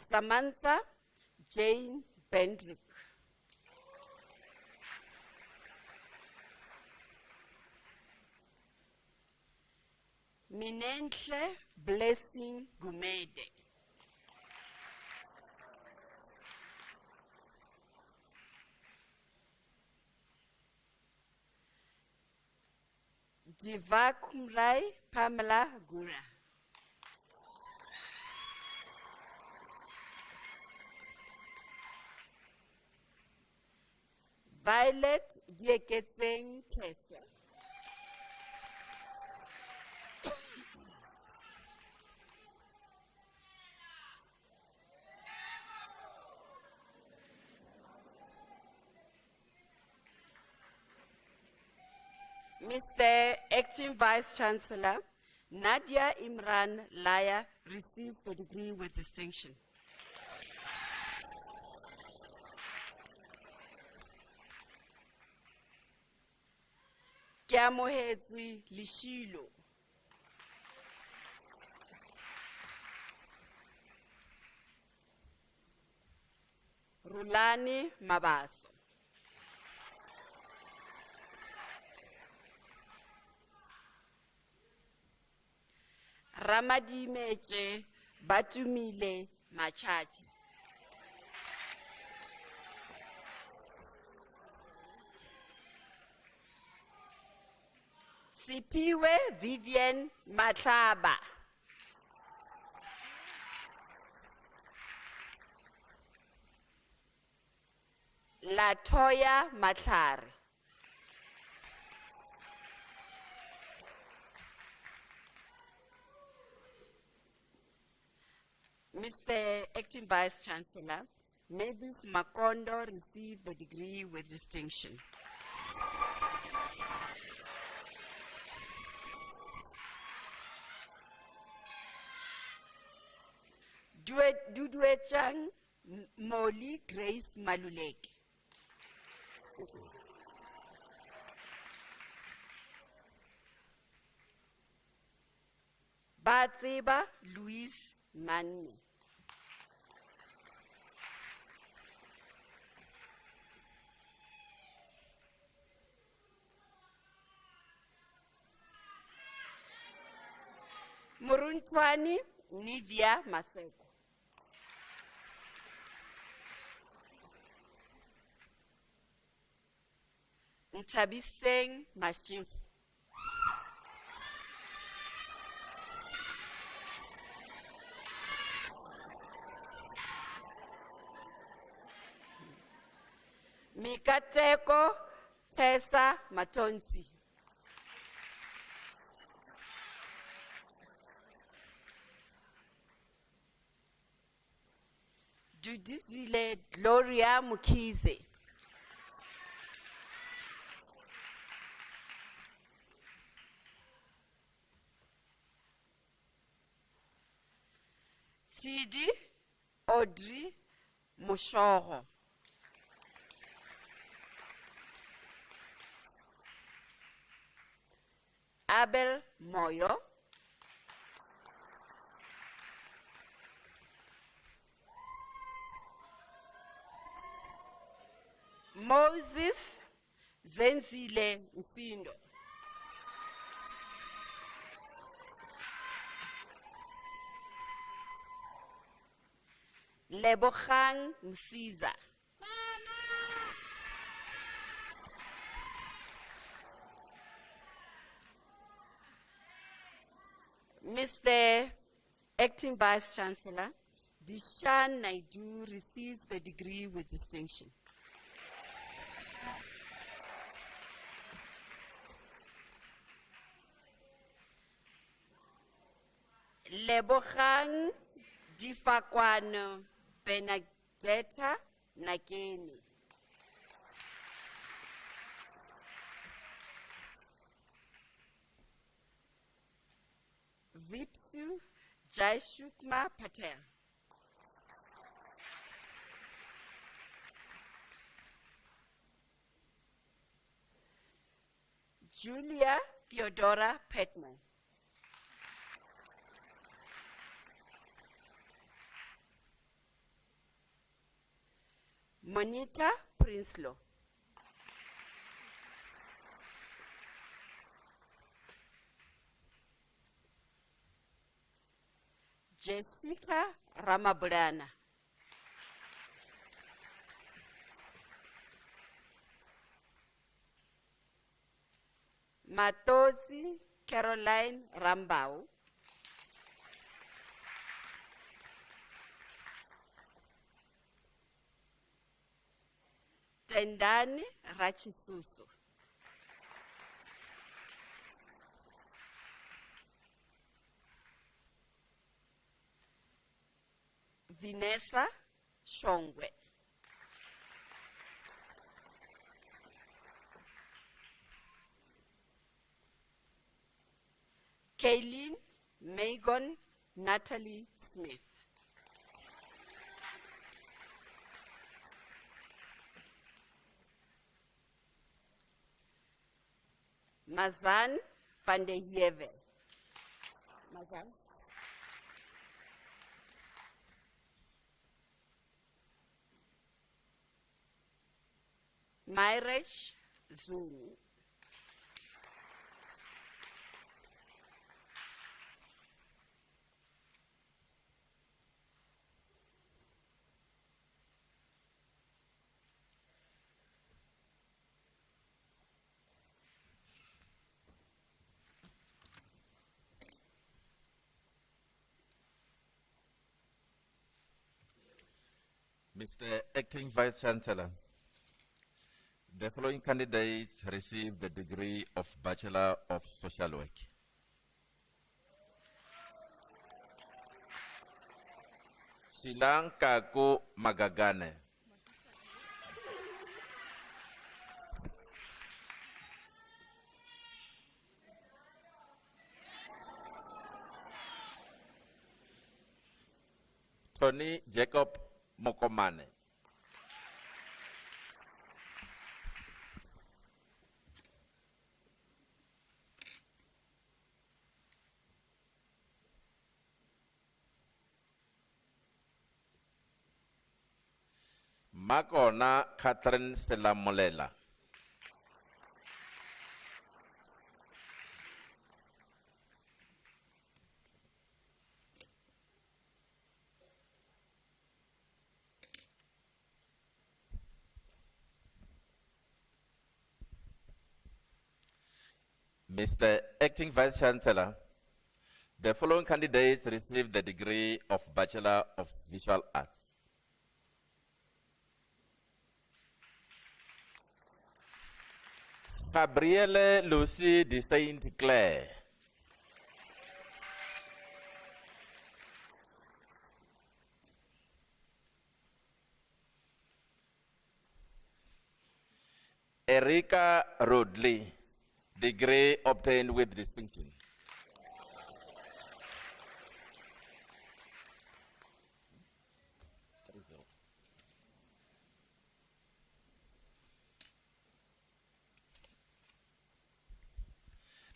Samantha Jane Bendrick. Minenhle Blessing Gumede. Divakumrai Pamela Gura. Violet Dieketseng Keswa. Mr. Acting Vice Chancellor, Nadia Imran Laya receives the degree with distinction. Kiamohetsi Lishilo. Rulani Mabaso. Ramadimeche Batumile Machachi. Sipiwe Vivian Matlaba. Latoya Matlari. Mr. Acting Vice Chancellor, Mavis Makondo receive the degree with distinction. Dudwechang Molly Grace Maluleke. Batsiba Louise Manni. Muruntwani Nivia Maseko. Ntabiseng Mashif. Mikateko Tessa Matonsi. Judizile Gloria Mukize. Sidi Audrey Mushoro. Abel Moyo. Moses Zenzile Msindo. Lebogang Msiza. Mr. Acting Vice Chancellor, Dishan Naidu receives the degree with distinction. Lebogang Difakwano Benedetta Nageni. Vipsu Jaishukma Patel. Julia Theodora Petman. Monica Prinslow. Jessica Ramabulana. Matozi Caroline Rambau. Tendani Rachisuso. Vanessa Shongwe. Kaylin Megan Natalie Smith. Mazan van der Heeven. Mazan. Mairech Zulu. Mr. Acting Vice Chancellor, the following candidates received the degree of Bachelor of Social Work. Silang Kaku Magagane. Tony Jacob Mokomane. Makona Catherine Selamolela. Mr. Acting Vice Chancellor, the following candidates received the degree of Bachelor of Visual Arts. Gabrielle Lucy de Saint Clair. Erika Rodley, degree obtained with distinction.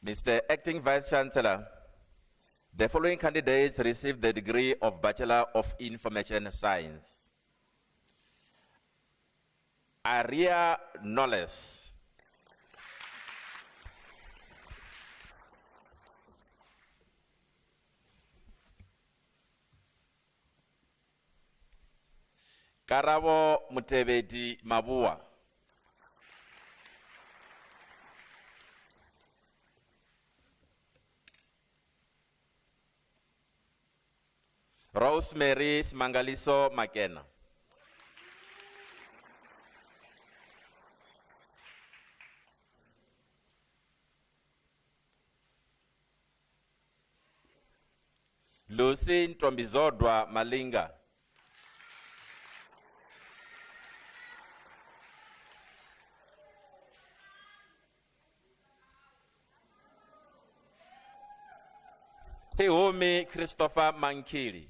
Mr. Acting Vice Chancellor, the following candidates received the degree of Bachelor of Information Science. Aria Knowles. Karabo Mutebeti Mabua. Rosemary Smangaliso Makena. Lucy Ntombizodwa Malinga. Teomi Christopher Mankili.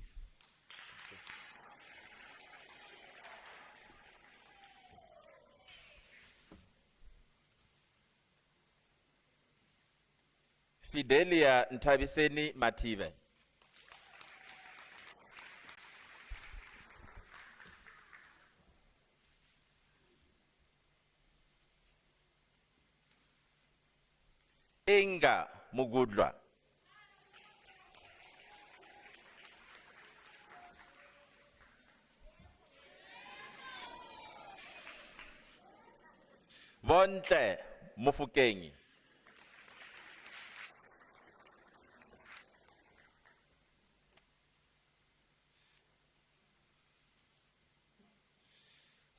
Fidelia Ntabiseni Mative. Inga Mugudlwa. Bontle Mofokeng.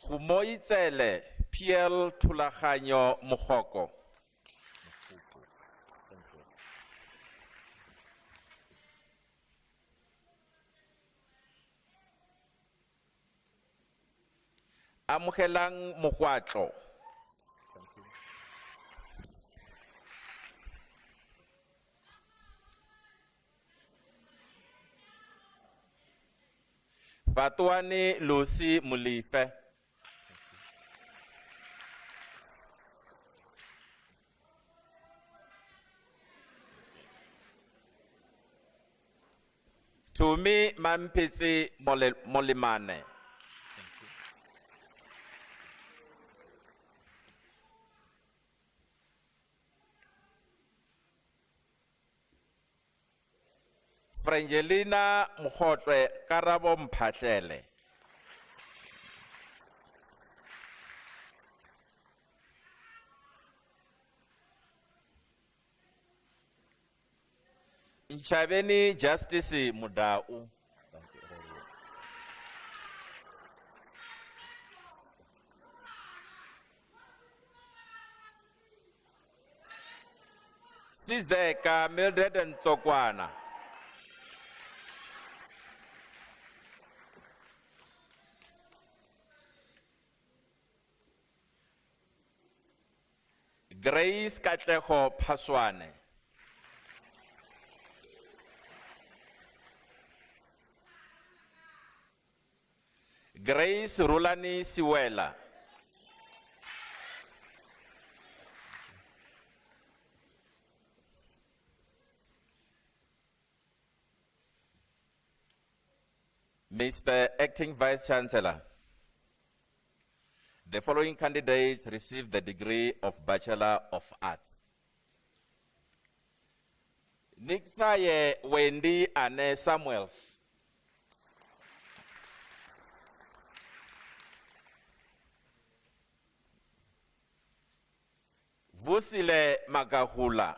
Humoitsele Piel Tulaganyo Mokgoko. Amogelang Mogwatlo. Batuane Lucy Mulife. Tumi Mampitsi Molimane. Frangelina Mkhotwe Karabo Mphatlele. Nchabeni Justice Mudau. Sizeka Mildred Ntsokwana. Grace Katleho Paswane. Grace Rulani Siwela. Mr. Acting Vice Chancellor, the following candidates received the degree of Bachelor of Arts. Niktaye Wendy Anne Samuels. Vusile Magahula.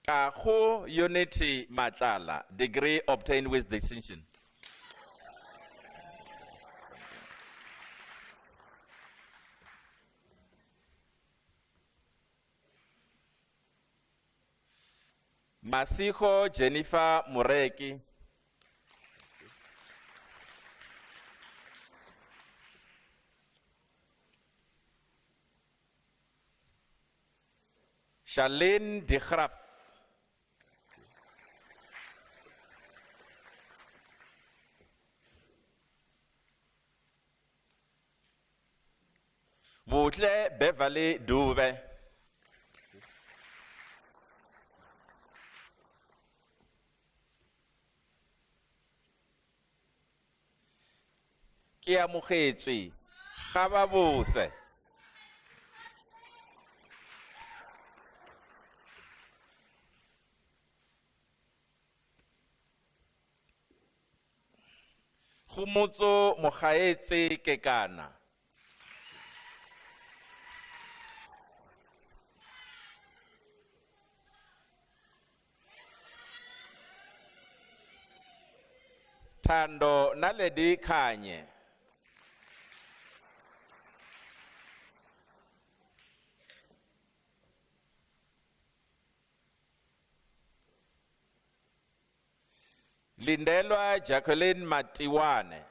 Kaho Unity Matala, degree obtained with distinction. Masiho Jennifer Mureki. Charlene de Graaf. Butle Beverly Dube. Kia Mukhetsi Khababuse. Khumutso Mokhaetsi Kekana. Tando Naledi Kanye. Lindelwa Jacqueline Matiwane.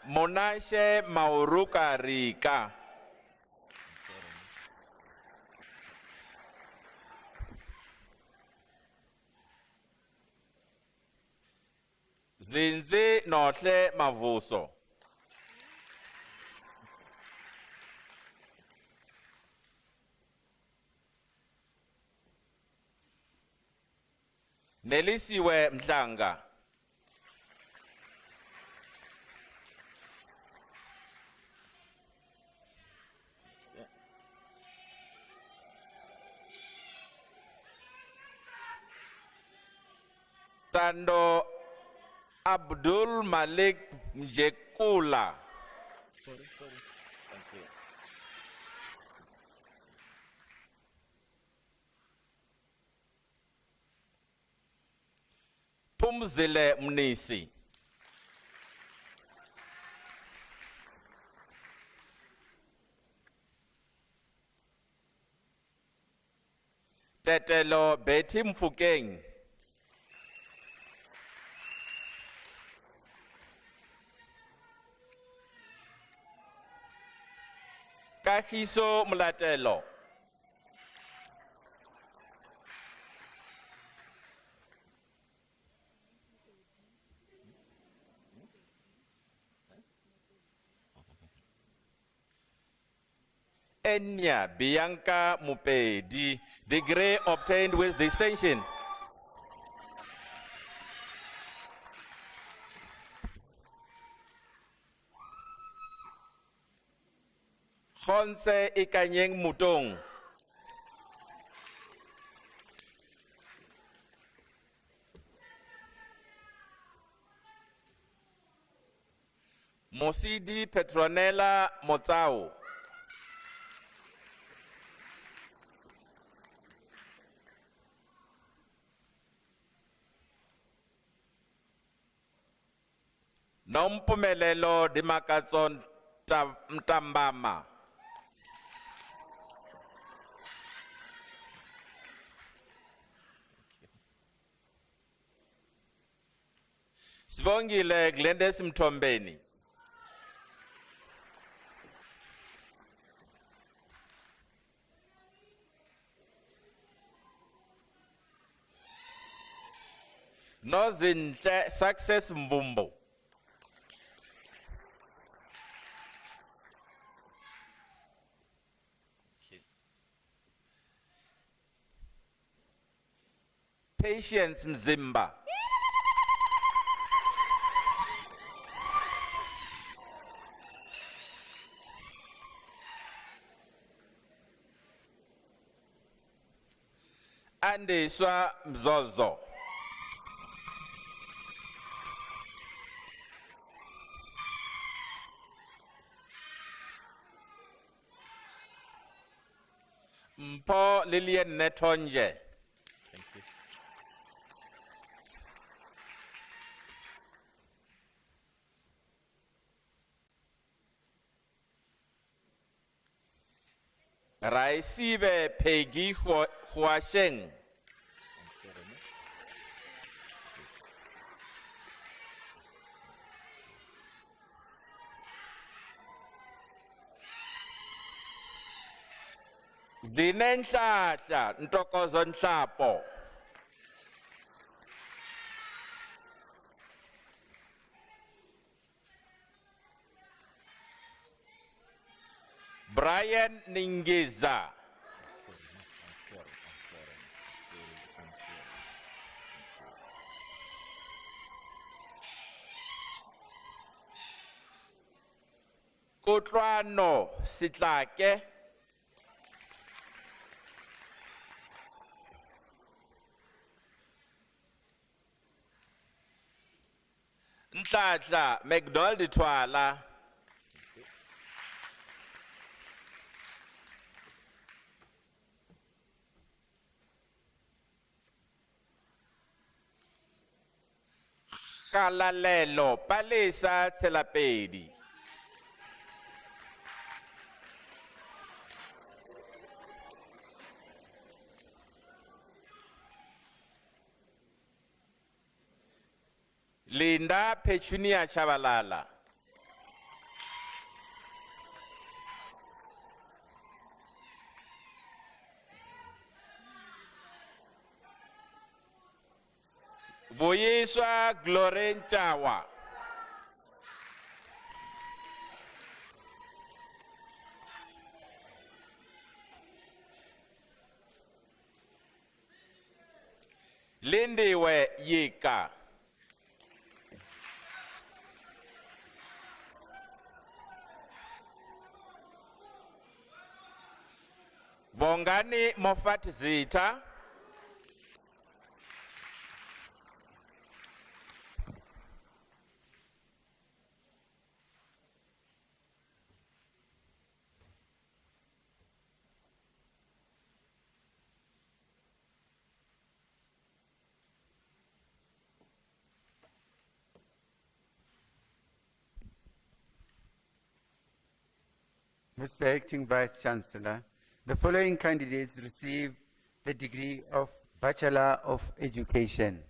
Monashe Mauruka Rika. Zinzi Notle Mavuso. Nelisiwe Mhlanga. Tando Abdul Malik Mjekula. Sorry. Thank you. Pumzile Mnisi. Tetelo Betty Mfukeng. Kahiso Mlatelo. Enya Bianca Mupedi, degree obtained with distinction. Khonse Ikanyeng Mutong. Mosidi Petronella Motao. Nompumelelo Dimakatson Mtambama. Sibongile Glendes Mtombeni. Nozinhle Success Mvumbo. Patience Mzimba. Andiswa Mzozo. Mpo Lillian Netonje. Thank you. Raisibe Peggy Huasheng. Zinenhlahla Ntokozo Nhlapo. Brian Ningiza. Kutlwano Sitlake. Nhlahla McDonald Twala. Kalalelo Palesa Tselapedi. Linda Petunia Chavalala. Boyeswa Glorenchawa. Lindiwe Yika. Bongani Mofat Zita. Mr. Acting Vice Chancellor, the following candidates receive the degree of Bachelor of Education.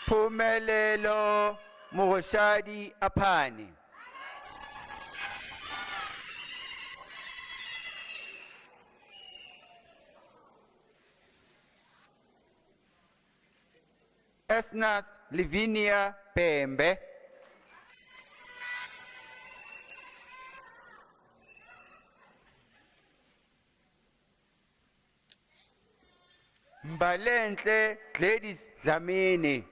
Phumelelo Mogoshadi Apani. Esnath Livinia Pembe. Mbalenhle Gladys Dlamini.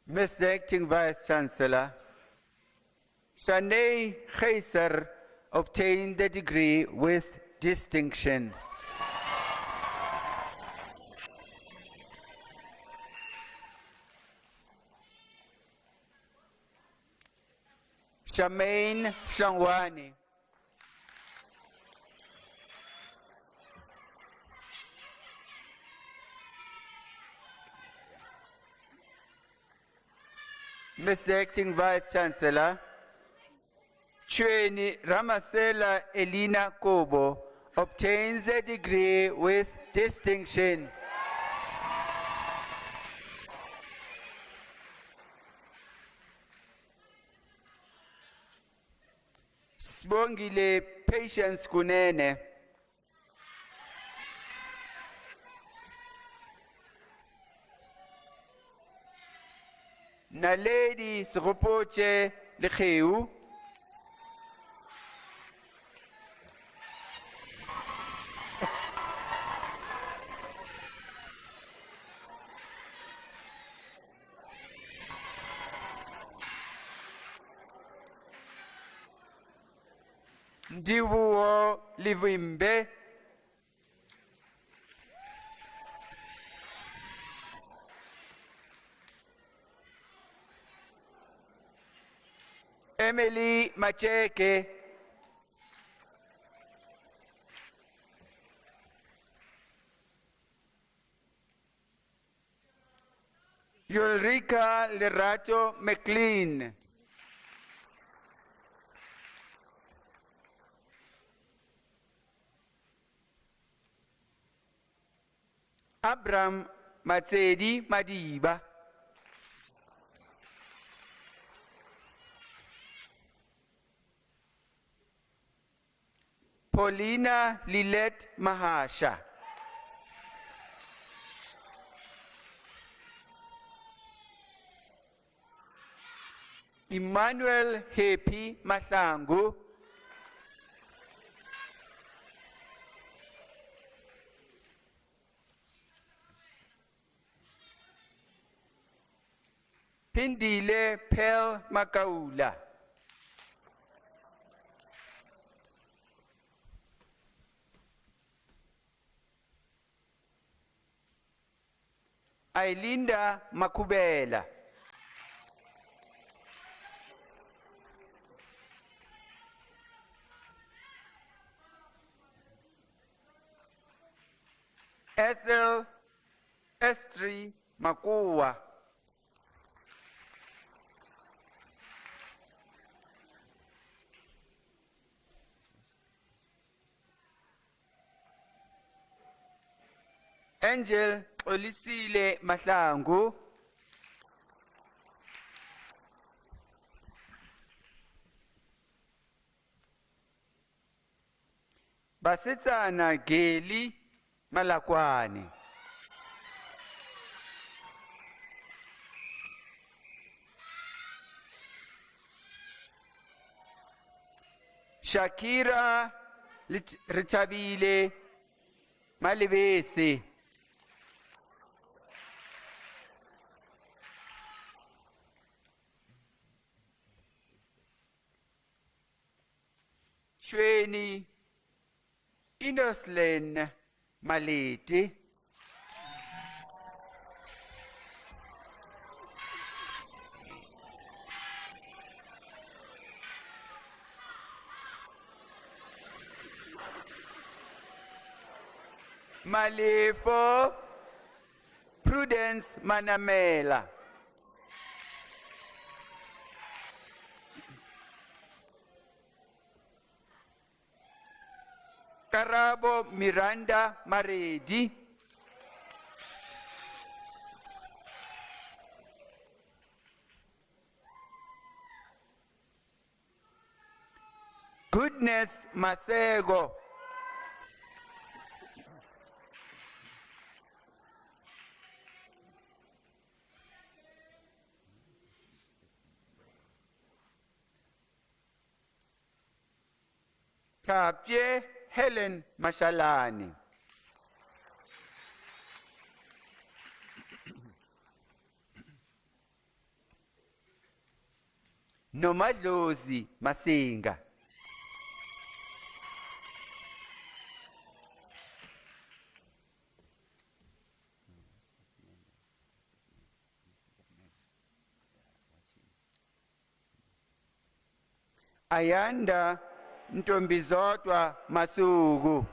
Mr. Acting Vice Chancellor, Shanae Kaiser obtained the degree with distinction. Shamaine Shangwani. Mr. Acting Vice Chancellor, Chweni Ramasela Elina Kobo obtains a degree with distinction. Sibongile Patience Kunene. Naledi Seropoche Lekeu. Ndiwo Livimbe. Emily Macheke. Ulrika Lerato McLean. Abraham Matsedi Madiba. Paulina Lilette Mahasha. Emmanuel Happy Mahlangu. Pindile Pel Makaula. Ailinda Makubela. Ethel Estri Makua. Angel Olisile Mahlangu. Basetsana Geli Malakwani. Shakira Ritabile Malibesi. Chweni Inoslen Maliti. Malefo Prudence Manamela. Karabo Miranda Maredi. Goodness Masego. Tapie Helen Mashalani. Nomadlozi Masinga. Ayanda Ntombizotwa Masugu.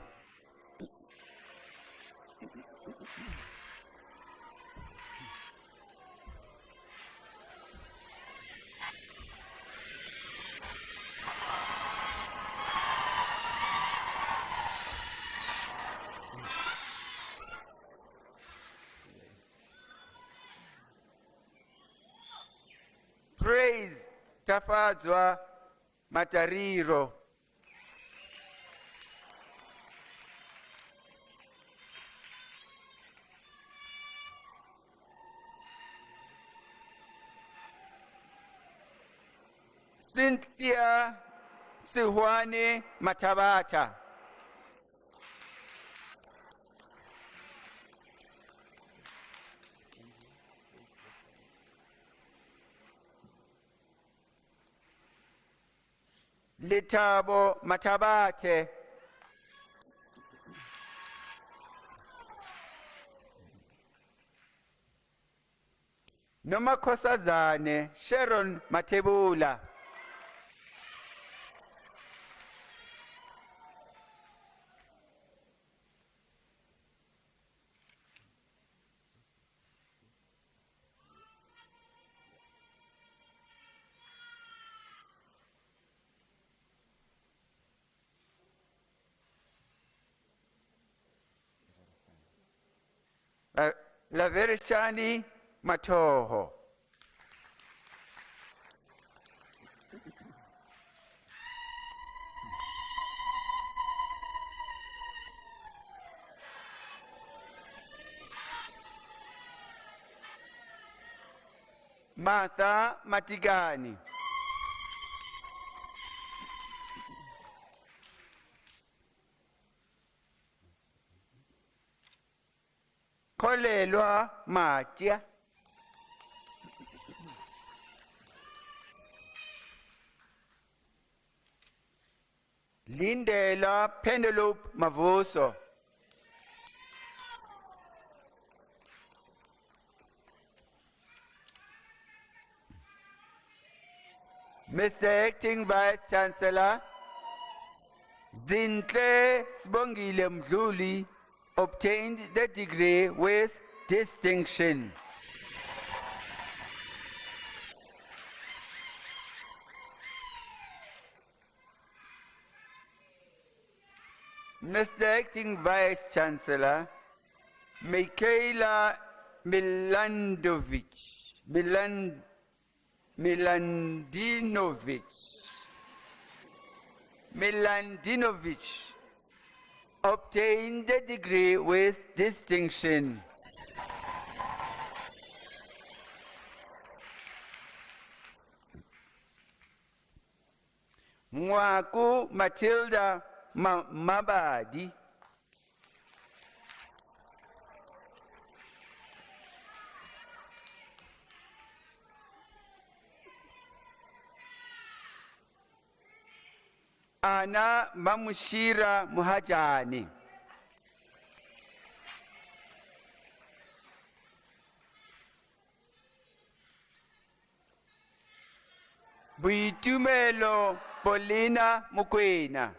Praise Tafadzwa Matariro. Cynthia Sihwane Matabata. Letabo Matabate. Nomakosazane Sharon Matebula. Laverishani Matoho. Martha Matigani. Kolelwa Matia. Lindela Penelope Mavoso. Mr. Acting Vice Chancellor, Zintle Sbongile Mdluli obtained the degree with distinction. Mr. Acting Vice Chancellor, Michaela Milandinovich obtained the degree with distinction. Mwaku Matilda Mabadi. Ana Mamushira Muhajani. Buitumelo Paulina Mukwena.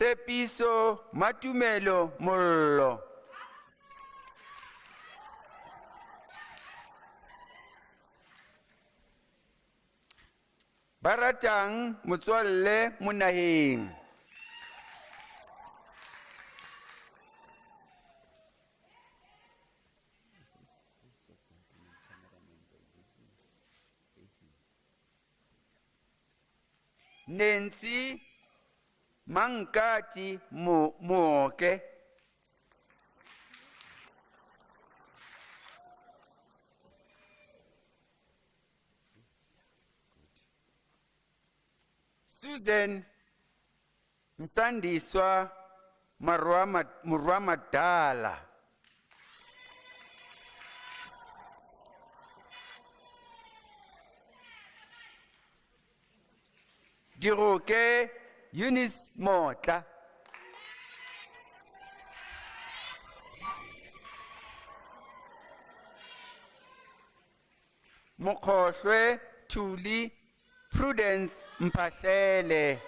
Tshepiso Matumelo Mollo. Baratang Motswalle Monaheng. Nancy Mankati Moke. Susan Msandiswa Murwamadala. Diroke Eunice Motla. Mokhohlwe Thuli Prudence Mpahlele.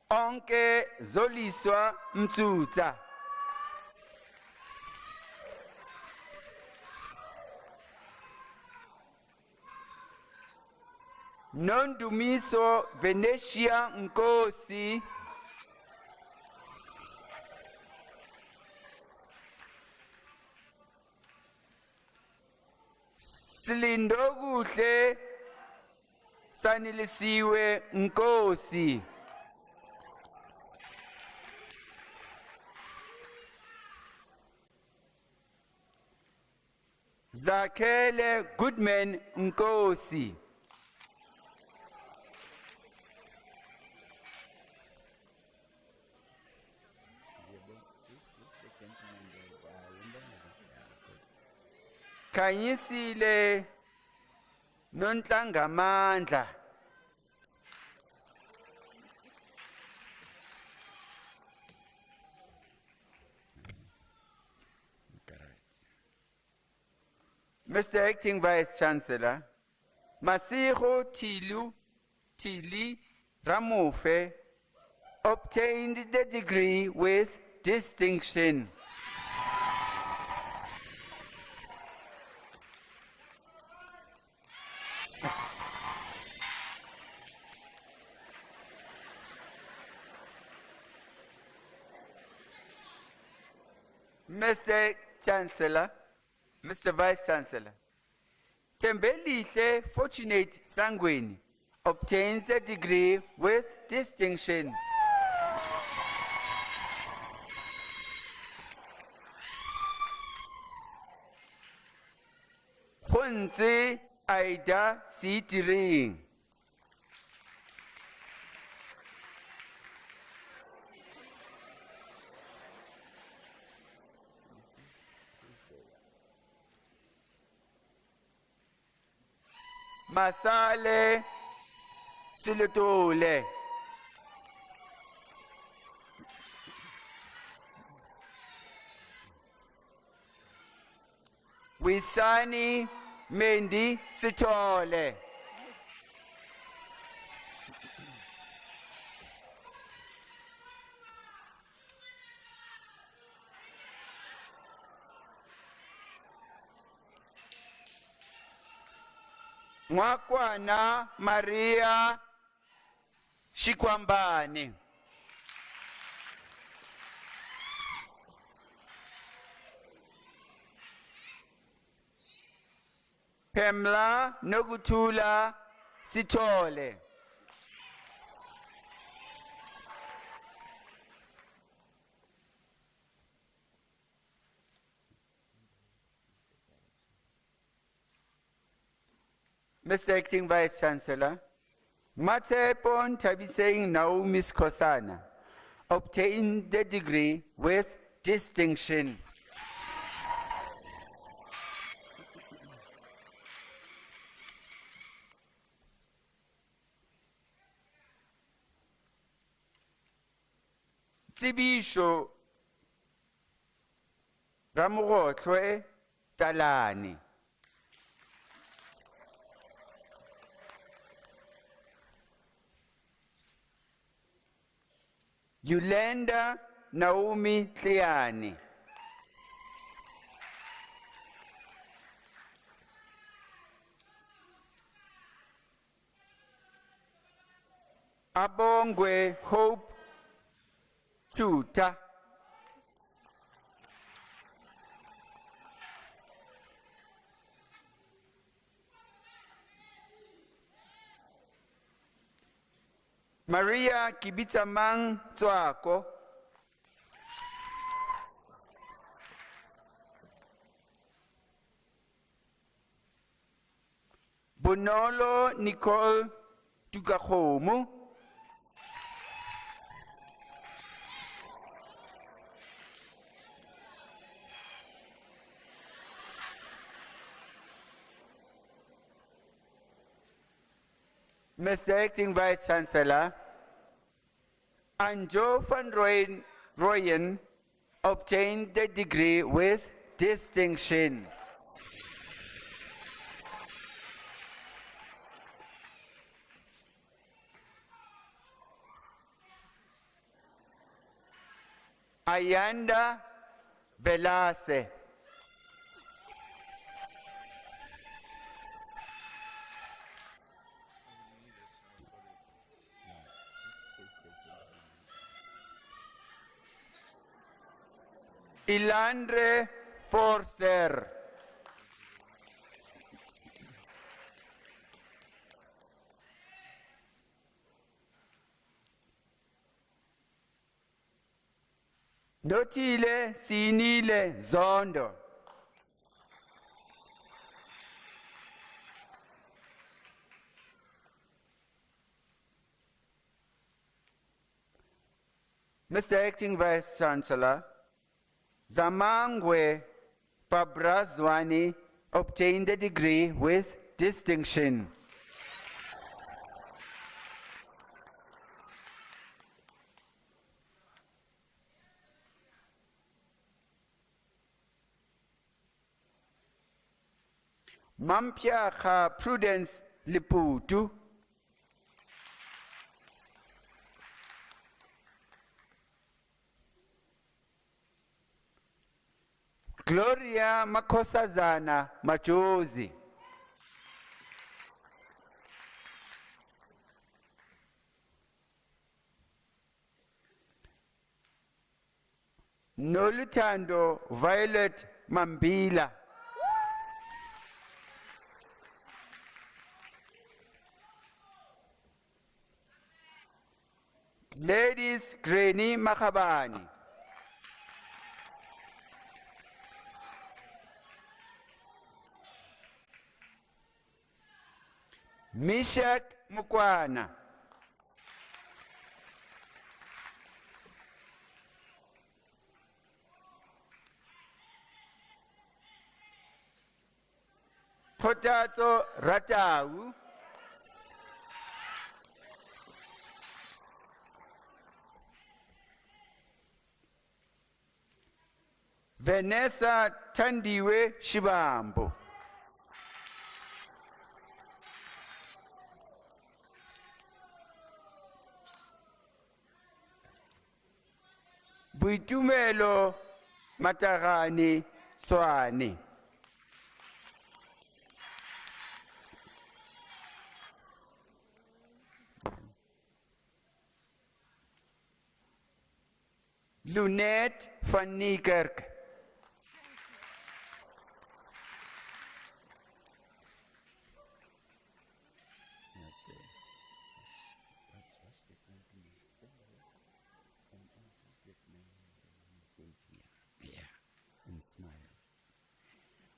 Onke Zoliswa Mtsutsa. Nondumiso Venetia Nkosi. Silindokuhle Sanilisiwe Nkosi. Zakhele Goodman Nkosi. Khanyisile Nontlangamandla. Mr. Acting Vice Chancellor, Masiho Tili Ramufe obtained the degree with distinction. Mr. Chancellor, Mr. Vice Chancellor, Tembelihle Fortunate Sangweni obtains a degree with distinction. Khonze Aida Sitiring. Masale Silutule. Wisani Mendi Sitole. Mwakwana Maria Shikwambane. Pamela Nokuthula Sithole. Mr. Acting Vice Chancellor, Matepon Tabiseng Naomi Skosana obtained the degree with distinction. Tibisho Ramurotlwe Talani. Yolanda Naomi Tliani. Abongwe Hope Tuta. Maria Kibitsamang Tswako. Bonolo Nicole Tukahomu. Mr. Acting Vice Chancellor, Anjo van Rooyen obtained the degree with distinction. Ayanda Velase. Ilandre Forster. Notile Sinile Zondo. Mr. Acting Vice Chancellor, Zamangwe Pabrazwani obtained a degree with distinction. Mampia Prudence Liputu. Gloria Makosazana Machozi. Nolutando Violet Mambila. Ladies Granny Makabani. Mishak Mukwana. Potato Ratau. Vanessa Tandiwe Shivambo. Buitumelo Matarani Swani. Lunette van Niekerk.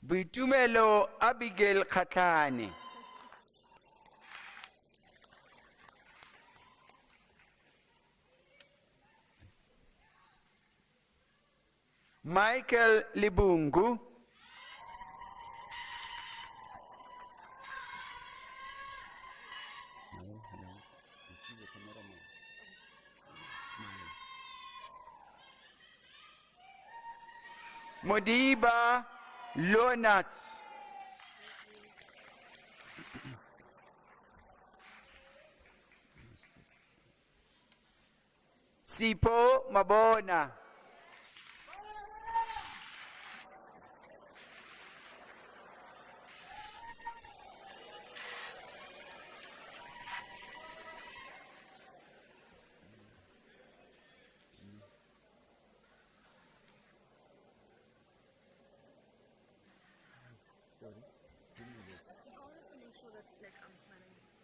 Buitumelo Abigail Khatani. Michael Libungu. Modiba Lonat. Sipho Mabona.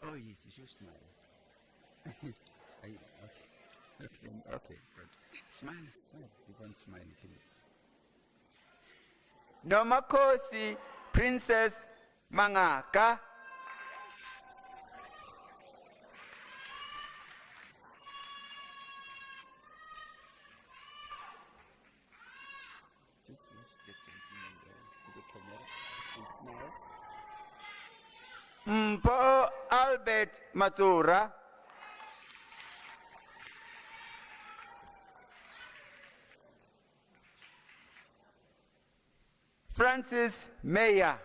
Oh yes, you should smile. Okay, okay, good. Smile, smile. You can smile if you. Nomakhosi Princess Mangaka. Just wish the gentleman with the camera and smile. Mpo Albert Matura. Francis Meyer.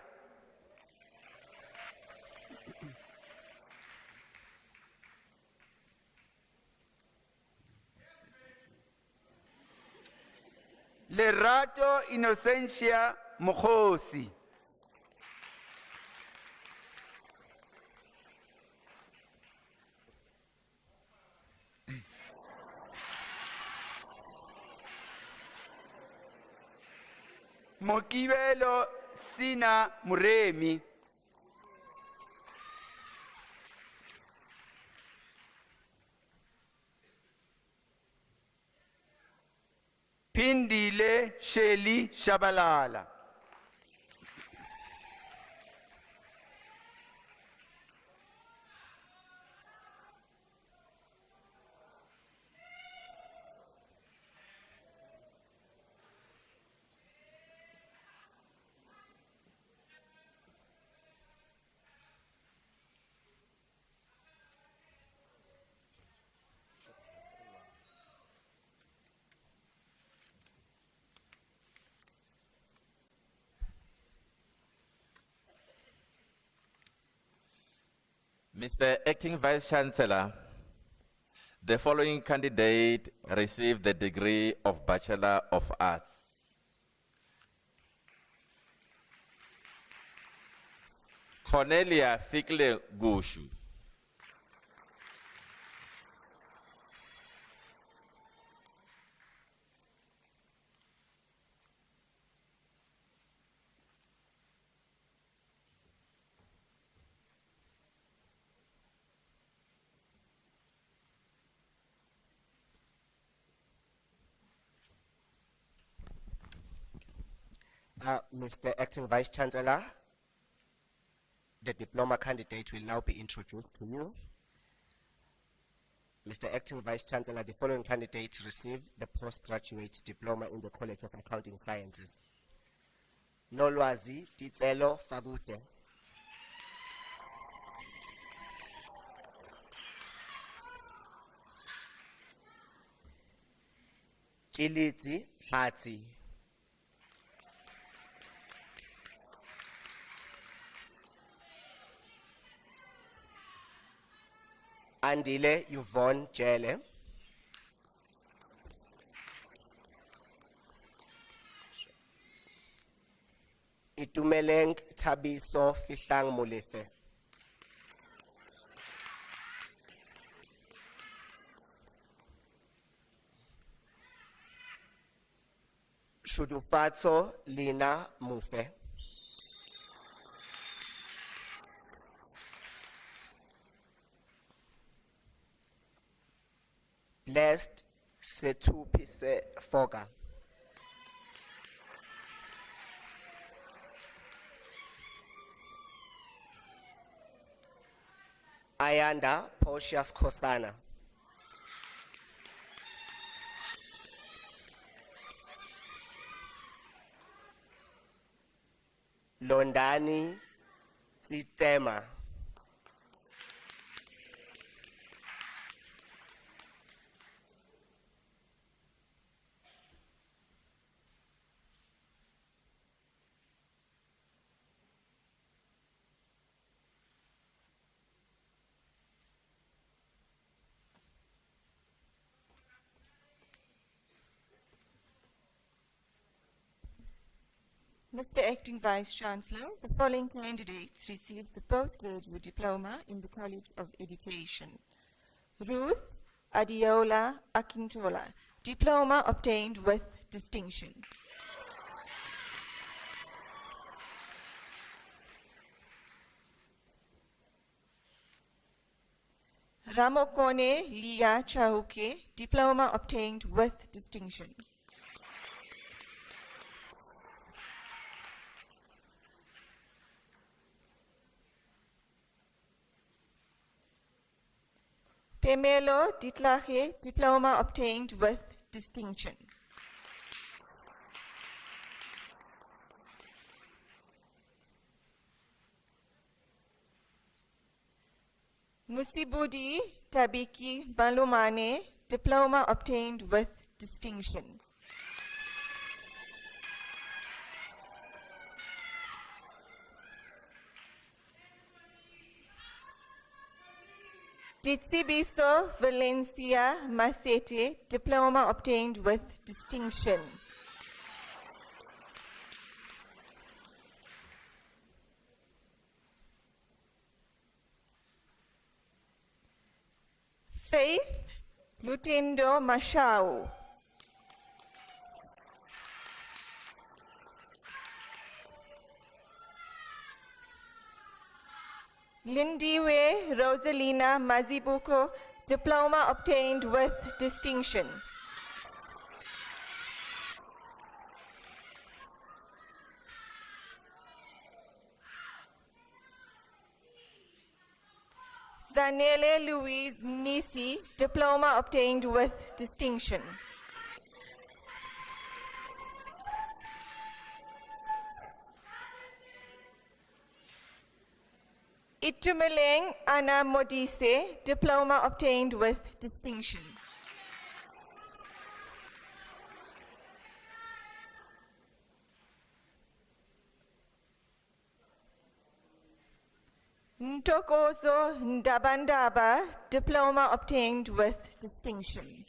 Lerato Innocentia Mokhosi. Mokibelo Sina Muremi. Pindile Sheli Shabalala. Mr. Acting Vice Chancellor, the following candidate received the degree of Bachelor of Arts. Cornelia Fikle Gushu. Mr. Acting Vice Chancellor, the diploma candidate will now be introduced to you. Mr. Acting Vice Chancellor, the following candidates received the postgraduate diploma in the College of Accounting Sciences. Nolwazi Titselo Fagute. Chiliti Hati. Andile Yvonne Jele. Itumeleng Tabiso Fihlang Molefe. Shudufatso Lina Mufe. Blessed Setupise Foga. Ayanda Portius Kosana. Londani Tsitema. Mr. Acting Vice Chancellor, the following candidates received the postgraduate diploma in the College of Education. Ruth Adiola Akintola, diploma obtained with distinction. Ramokone Lia Chauke, diploma obtained with distinction. Pemelo Ditlache, diploma obtained with distinction. Musibudi Tabiki Balumane, diploma obtained with distinction. Titsibiso Valencia Masete, diploma obtained with distinction. Faith Lutendo Mashau. Lindiwe Rosalina Mazibuko, diploma obtained with distinction. Zanele Louise Nisi, diploma obtained with distinction. Itumeleng Anna Modise, diploma obtained with distinction. Ntokozo Ndabandaba, diploma obtained with distinction.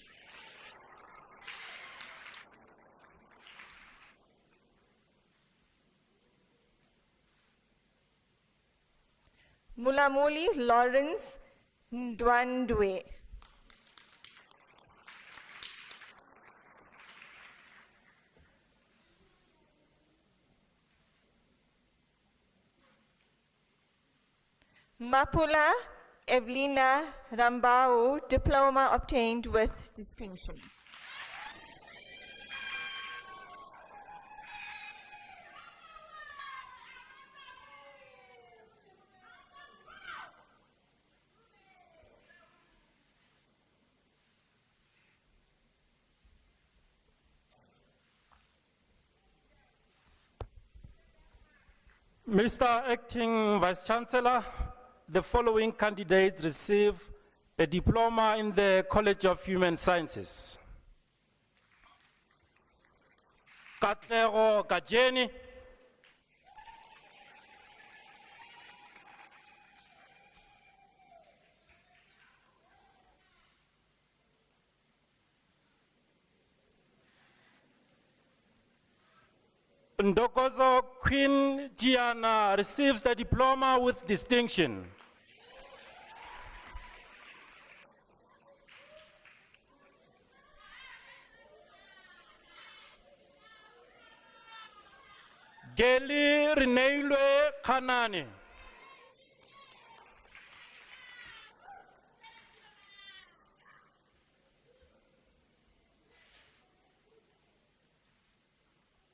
Mulamuli Lawrence Ndwandwe. Mapula Evelina Rambau, diploma obtained with distinction. Mr. Acting Vice Chancellor, the following candidates receive a diploma in the College of Human Sciences. Katlego Gajeni, Ndokozo Queen Gianna receives the diploma with distinction. Geli Rineilwe Kanani.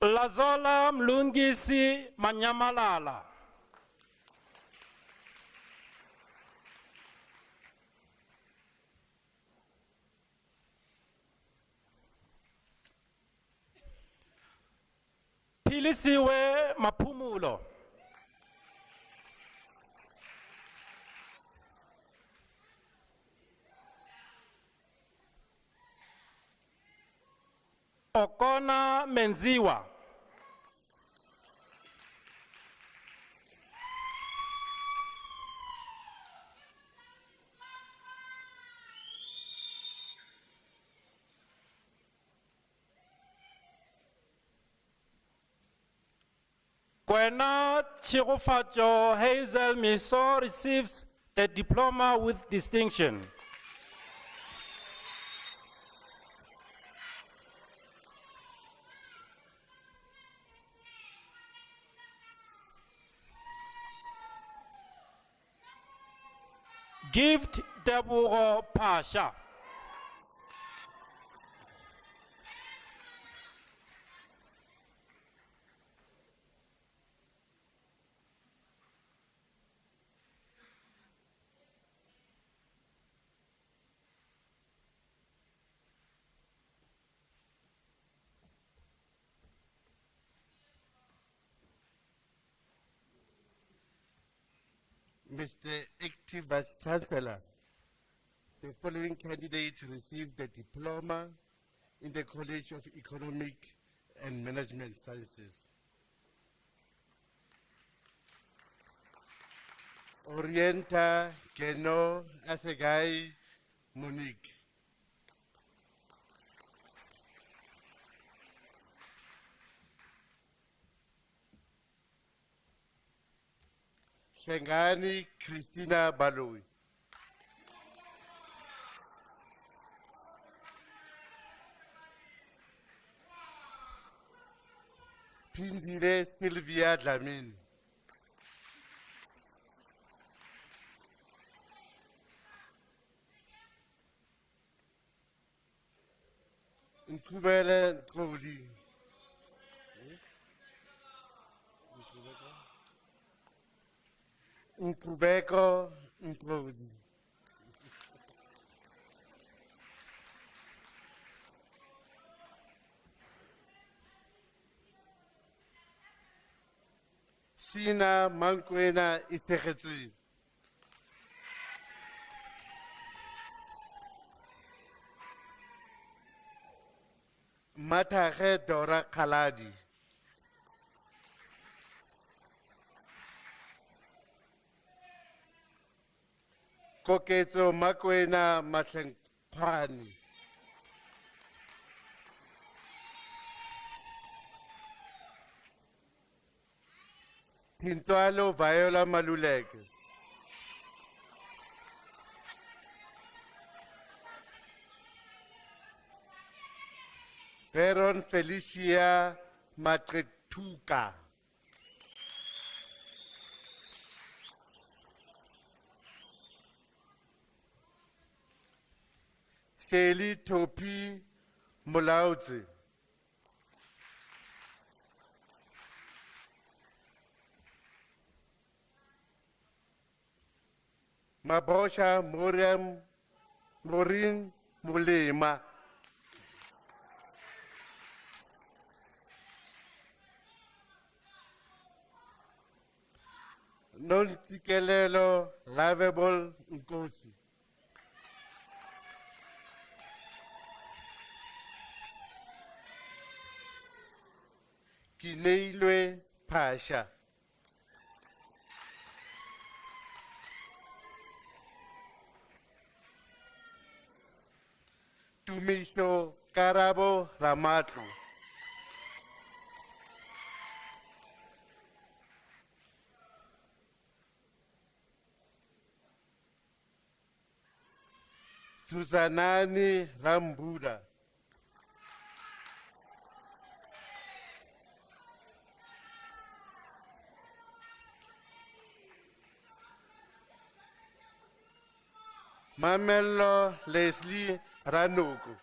Lazola Mlungisi Manyamalala. Pilisiwe Mapumulo. Okona Menziwa. Kwena Chirofacho Hazel Miso receives the diploma with distinction. Gift Deborah Pasha. Mr. Active Vice Chancellor, the following candidates received the diploma in the College of Economic and Management Sciences. Orienta Geno Asegai Monique. Shengani Christina Baloui. Pindile Sylvia Dlamini. Nkubele Nkodi. Nkubeko Nkodi. Sina Mankwena Itekhetsi. Matahe Dora Kaladi. Koketso Makwena Matlenkwani. Tintualo Viola Maluleke. Veron Felicia Matretuka. Kelly Topi Mulaudzi. Mabosha Morin Mulema. Non-Tikelelo Livable Nkosi. Kineilwe Pasha. Tumisho Karabo Ramatu. Susanani Rambuda. Mamelo Leslie Ranuku.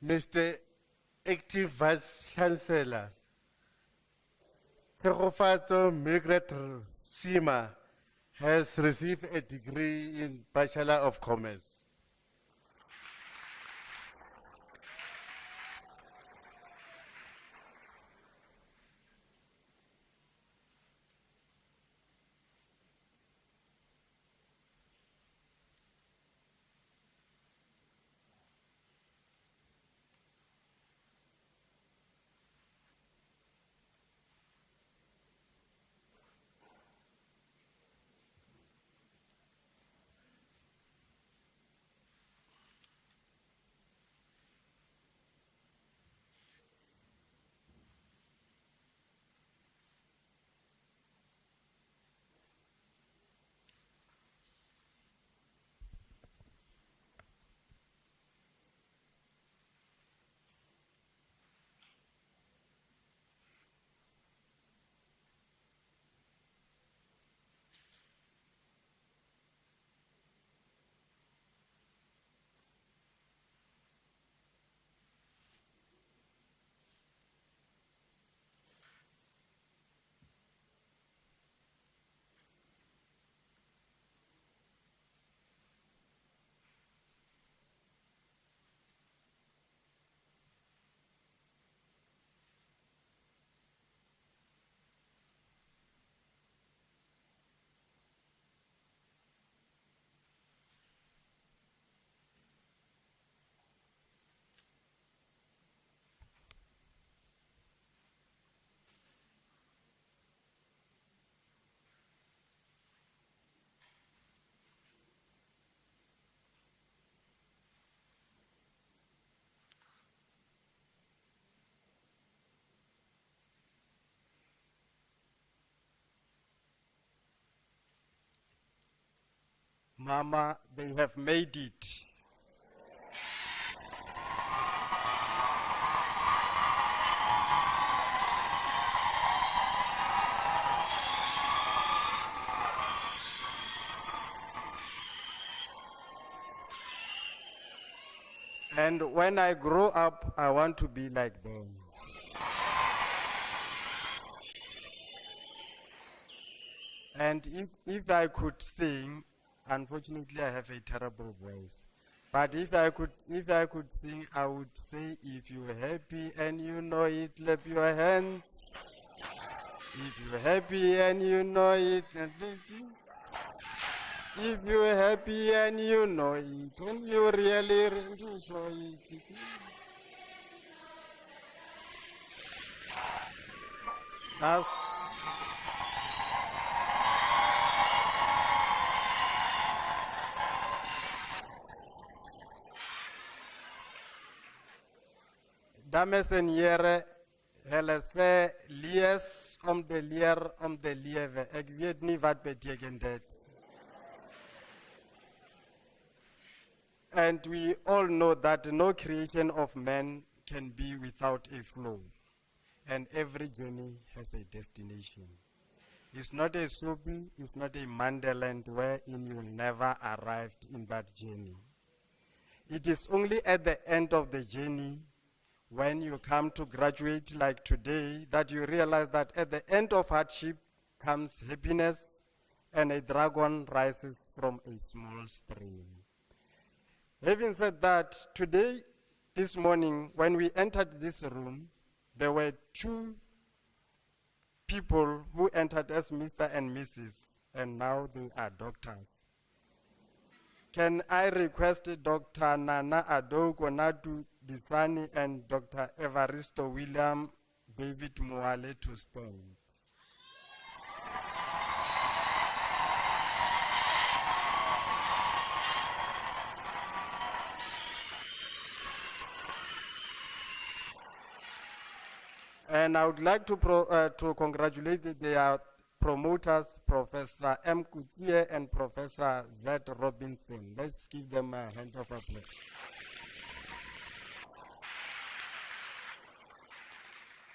Mr. Active Vice Chancellor, Terofato Migret Sima has received a degree in Bachelor of Commerce. Mama, they have made it. And when I grow up, I want to be like them. And if I could sing, unfortunately I have a terrible voice. But if I could sing, I would say, if you're happy and you know it, clap your hands. If you're happy and you know it, if you're happy and you know it, and you really show it. That's dames en heren, hulle sê lees om te leer om te lewe. Ek weet nie wat beteken dit. And we all know that no creation of man can be without a flow. And every journey has a destination. It's not a Sobi, it's not a Mandaland wherein you never arrived in that journey. It is only at the end of the journey, when you come to graduate like today, that you realize that at the end of hardship comes happiness, and a dragon rises from a small stream. Having said that, today, this morning, when we entered this room, there were two people who entered as Mr. and Mrs., and now they are doctors. Can I request Dr. Nana Ado Konadu Disani and Dr. Evaristo William David Muale to stand? And I would like to congratulate their promoters, Professor M. Kutie and Professor Z. Robinson. Let's give them a hand of applause.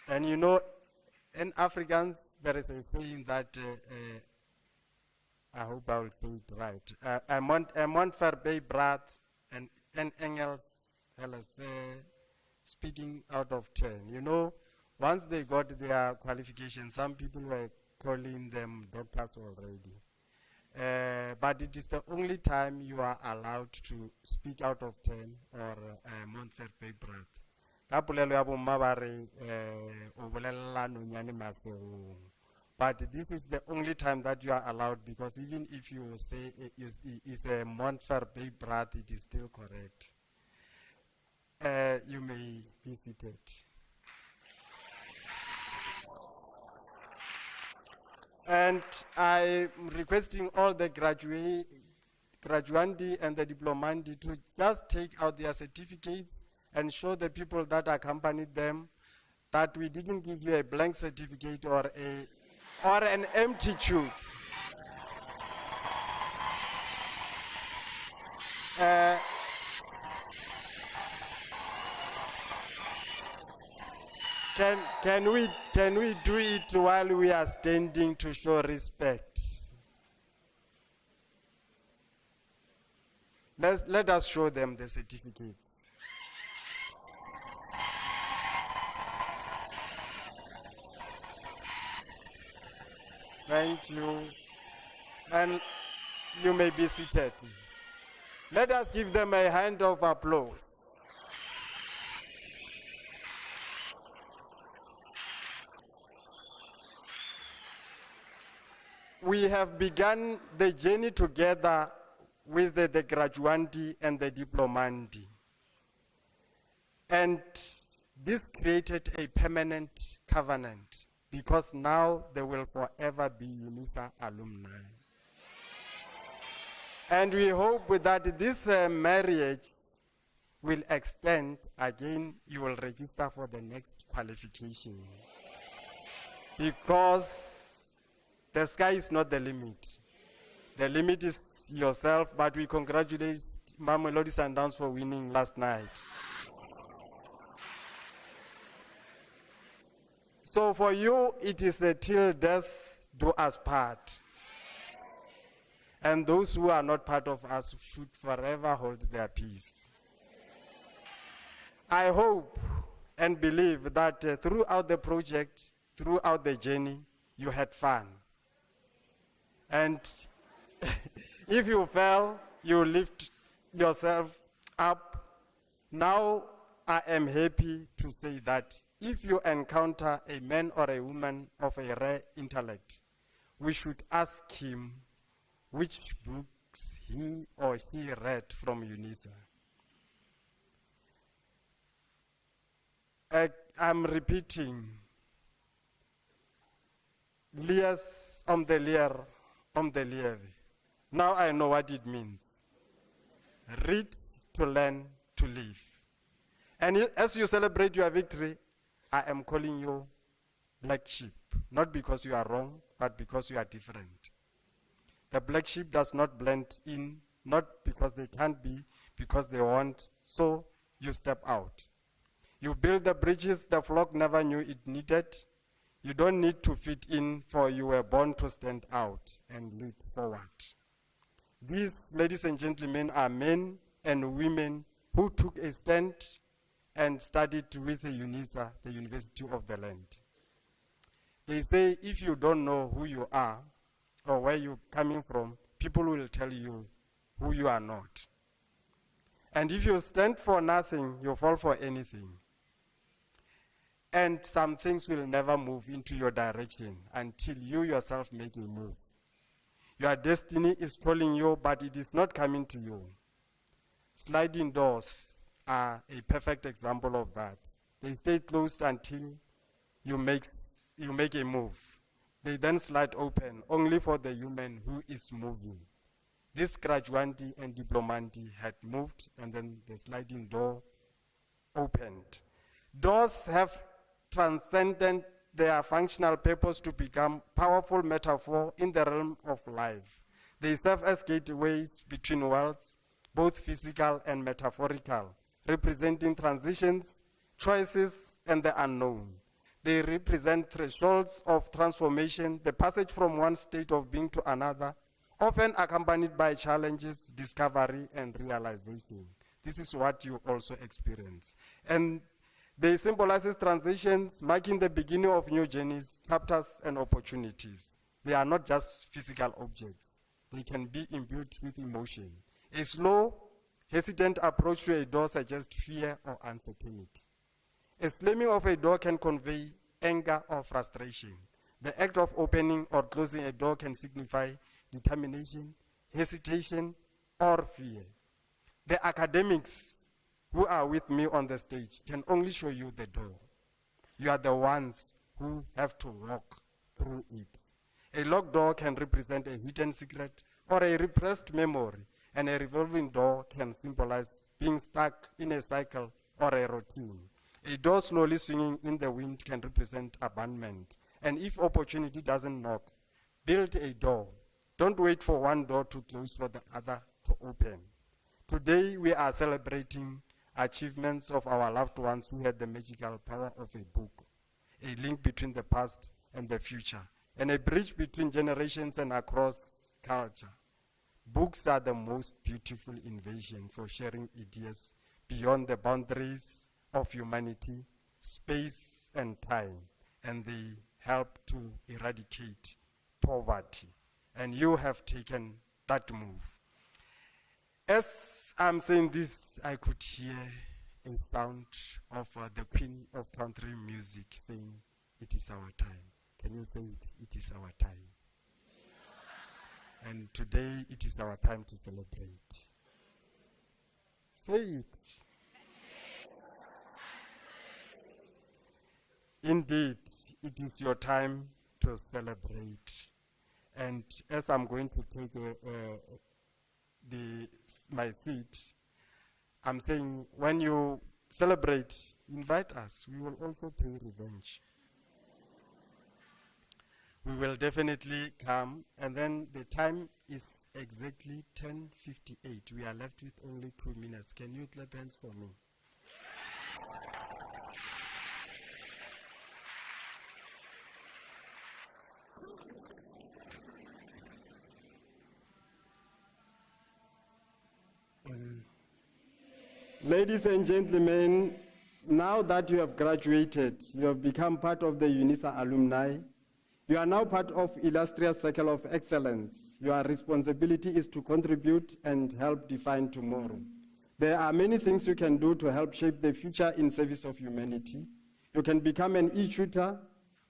And you know, in Afrikaans, there is a saying that, I hope I will say it right. Amont verby braad and Engels, speaking out of 10. You know, once they got their qualifications, some people were calling them doctors already. But it is the only time you are allowed to speak out of 10 or Montfort Brath. But this is the only time that you are allowed, because even if you say it's a Montfort Brath, it is still correct. You may be seated. And I'm requesting all the graduandi and the diplomandi to just take out their certificates and show the people that accompanied them that we didn't give you a blank certificate or an empty tube. Can we do it while we are standing to show respect? Let us show them the certificates. Thank you. And you may be seated. Let us give them a hand of applause. We have begun the journey together with the graduandi and the diplomandi. And this created a permanent covenant, because now they will forever be UNISA alumni. And we hope that this marriage will extend. Again, you will register for the next qualification, because the sky is not the limit. The limit is yourself, but we congratulate Mamelodi Sundowns for winning last night. So for you, it is a till death do us part. And those who are not part of us should forever hold their peace. I hope and believe that throughout the project, throughout the journey, you had fun. And if you fell, you lift yourself up. Now I am happy to say that if you encounter a man or a woman of a rare intellect, we should ask him which books he or she read from UNISA. I'm repeating, Lias om the leer, om the leer. Now I know what it means. Read to learn to live. And as you celebrate your victory, I am calling you black sheep, not because you are wrong, but because you are different. The black sheep does not blend in, not because they can't be, because they want, so you step out. You build the bridges the flock never knew it needed. You don't need to fit in, for you were born to stand out and lead forward. These, ladies and gentlemen, are men and women who took a stand and studied with the UNISA, the University of the Land. They say if you don't know who you are or where you're coming from, people will tell you who you are not. And if you stand for nothing, you fall for anything. And some things will never move into your direction until you yourself make a move. Your destiny is calling you, but it is not coming to you. Sliding doors are a perfect example of that. They stay closed until you make a move. They then slide open only for the human who is moving. This graduandi and diplomandi had moved, and then the sliding door opened. Doors have transcended their functional purpose to become powerful metaphor in the realm of life. They serve as gateways between worlds, both physical and metaphorical, representing transitions, choices, and the unknown. They represent thresholds of transformation, the passage from one state of being to another, often accompanied by challenges, discovery, and realization. This is what you also experience. And they symbolize transitions, marking the beginning of new journeys, chapters, and opportunities. They are not just physical objects. They can be imbued with emotion. A slow, hesitant approach to a door suggests fear or uncertainty. A slamming of a door can convey anger or frustration. The act of opening or closing a door can signify determination, hesitation, or fear. The academics who are with me on the stage can only show you the door. You are the ones who have to walk through it. A locked door can represent a hidden secret or a repressed memory, and a revolving door can symbolize being stuck in a cycle or a routine. A door slowly swinging in the wind can represent abandonment. And if opportunity doesn't knock, build a door. Don't wait for one door to close for the other to open. Today we are celebrating achievements of our loved ones who had the magical power of a book, a link between the past and the future, and a bridge between generations and across culture. Books are the most beautiful invention for sharing ideas beyond the boundaries of humanity, space, and time, and they help to eradicate poverty. And you have taken that move. As I'm saying this, I could hear a sound of the Queen of Country Music saying, "It is our time." Can you say it? It is our time. And today, it is our time to celebrate. Say it. Indeed, it is your time to celebrate. And as I'm going to take my seat, I'm saying when you celebrate, invite us. We will also pay revenge. we will definitely come. And then the time is exactly 10:58. We are left with only 2 minutes. Can you clap hands for me? Ladies and gentlemen, now that you have graduated, you have become part of the UNISA alumni. You are now part of illustrious circle of excellence. Your responsibility is to contribute and help define tomorrow. There are many things you can do to help shape the future in service of humanity. You can become an e-tutor,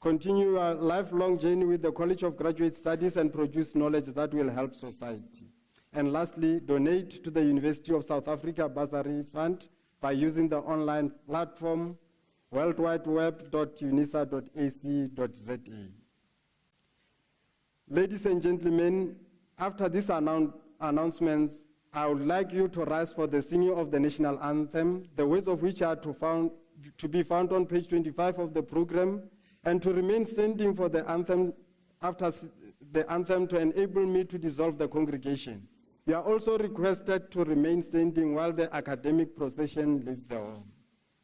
continue your lifelong journey with the College of Graduate Studies and produce knowledge that will help society. And lastly, donate to the University of South Africa Bursary Fund by using the online platform worldwideweb.unisa.ac.za. Ladies and gentlemen, after these announcements, I would like you to rise for the singing of the national anthem, the words of which are to be found on page 25 of the program, and to remain standing for the anthem after the anthem to enable me to dissolve the congregation. You are also requested to remain standing while the academic procession leaves the hall.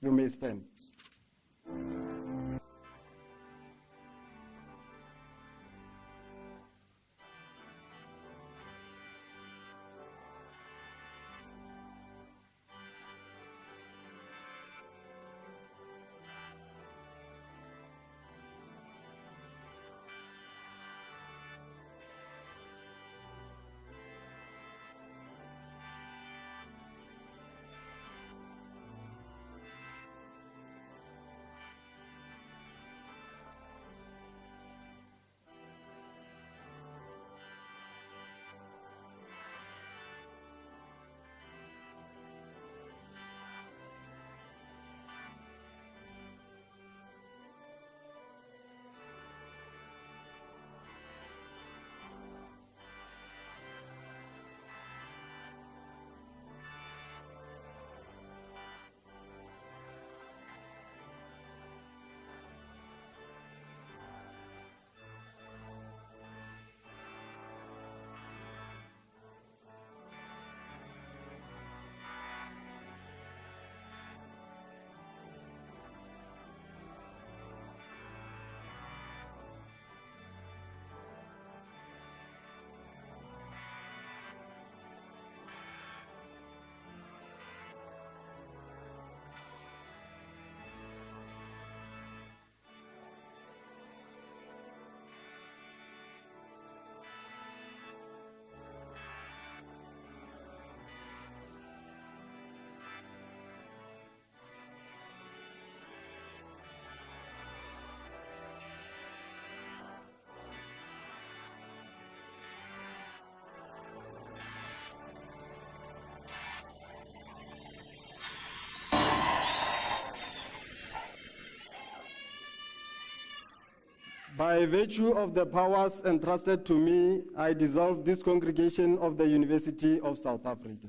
You may stand. By virtue of the powers entrusted to me, I dissolve this congregation of the University of South Africa.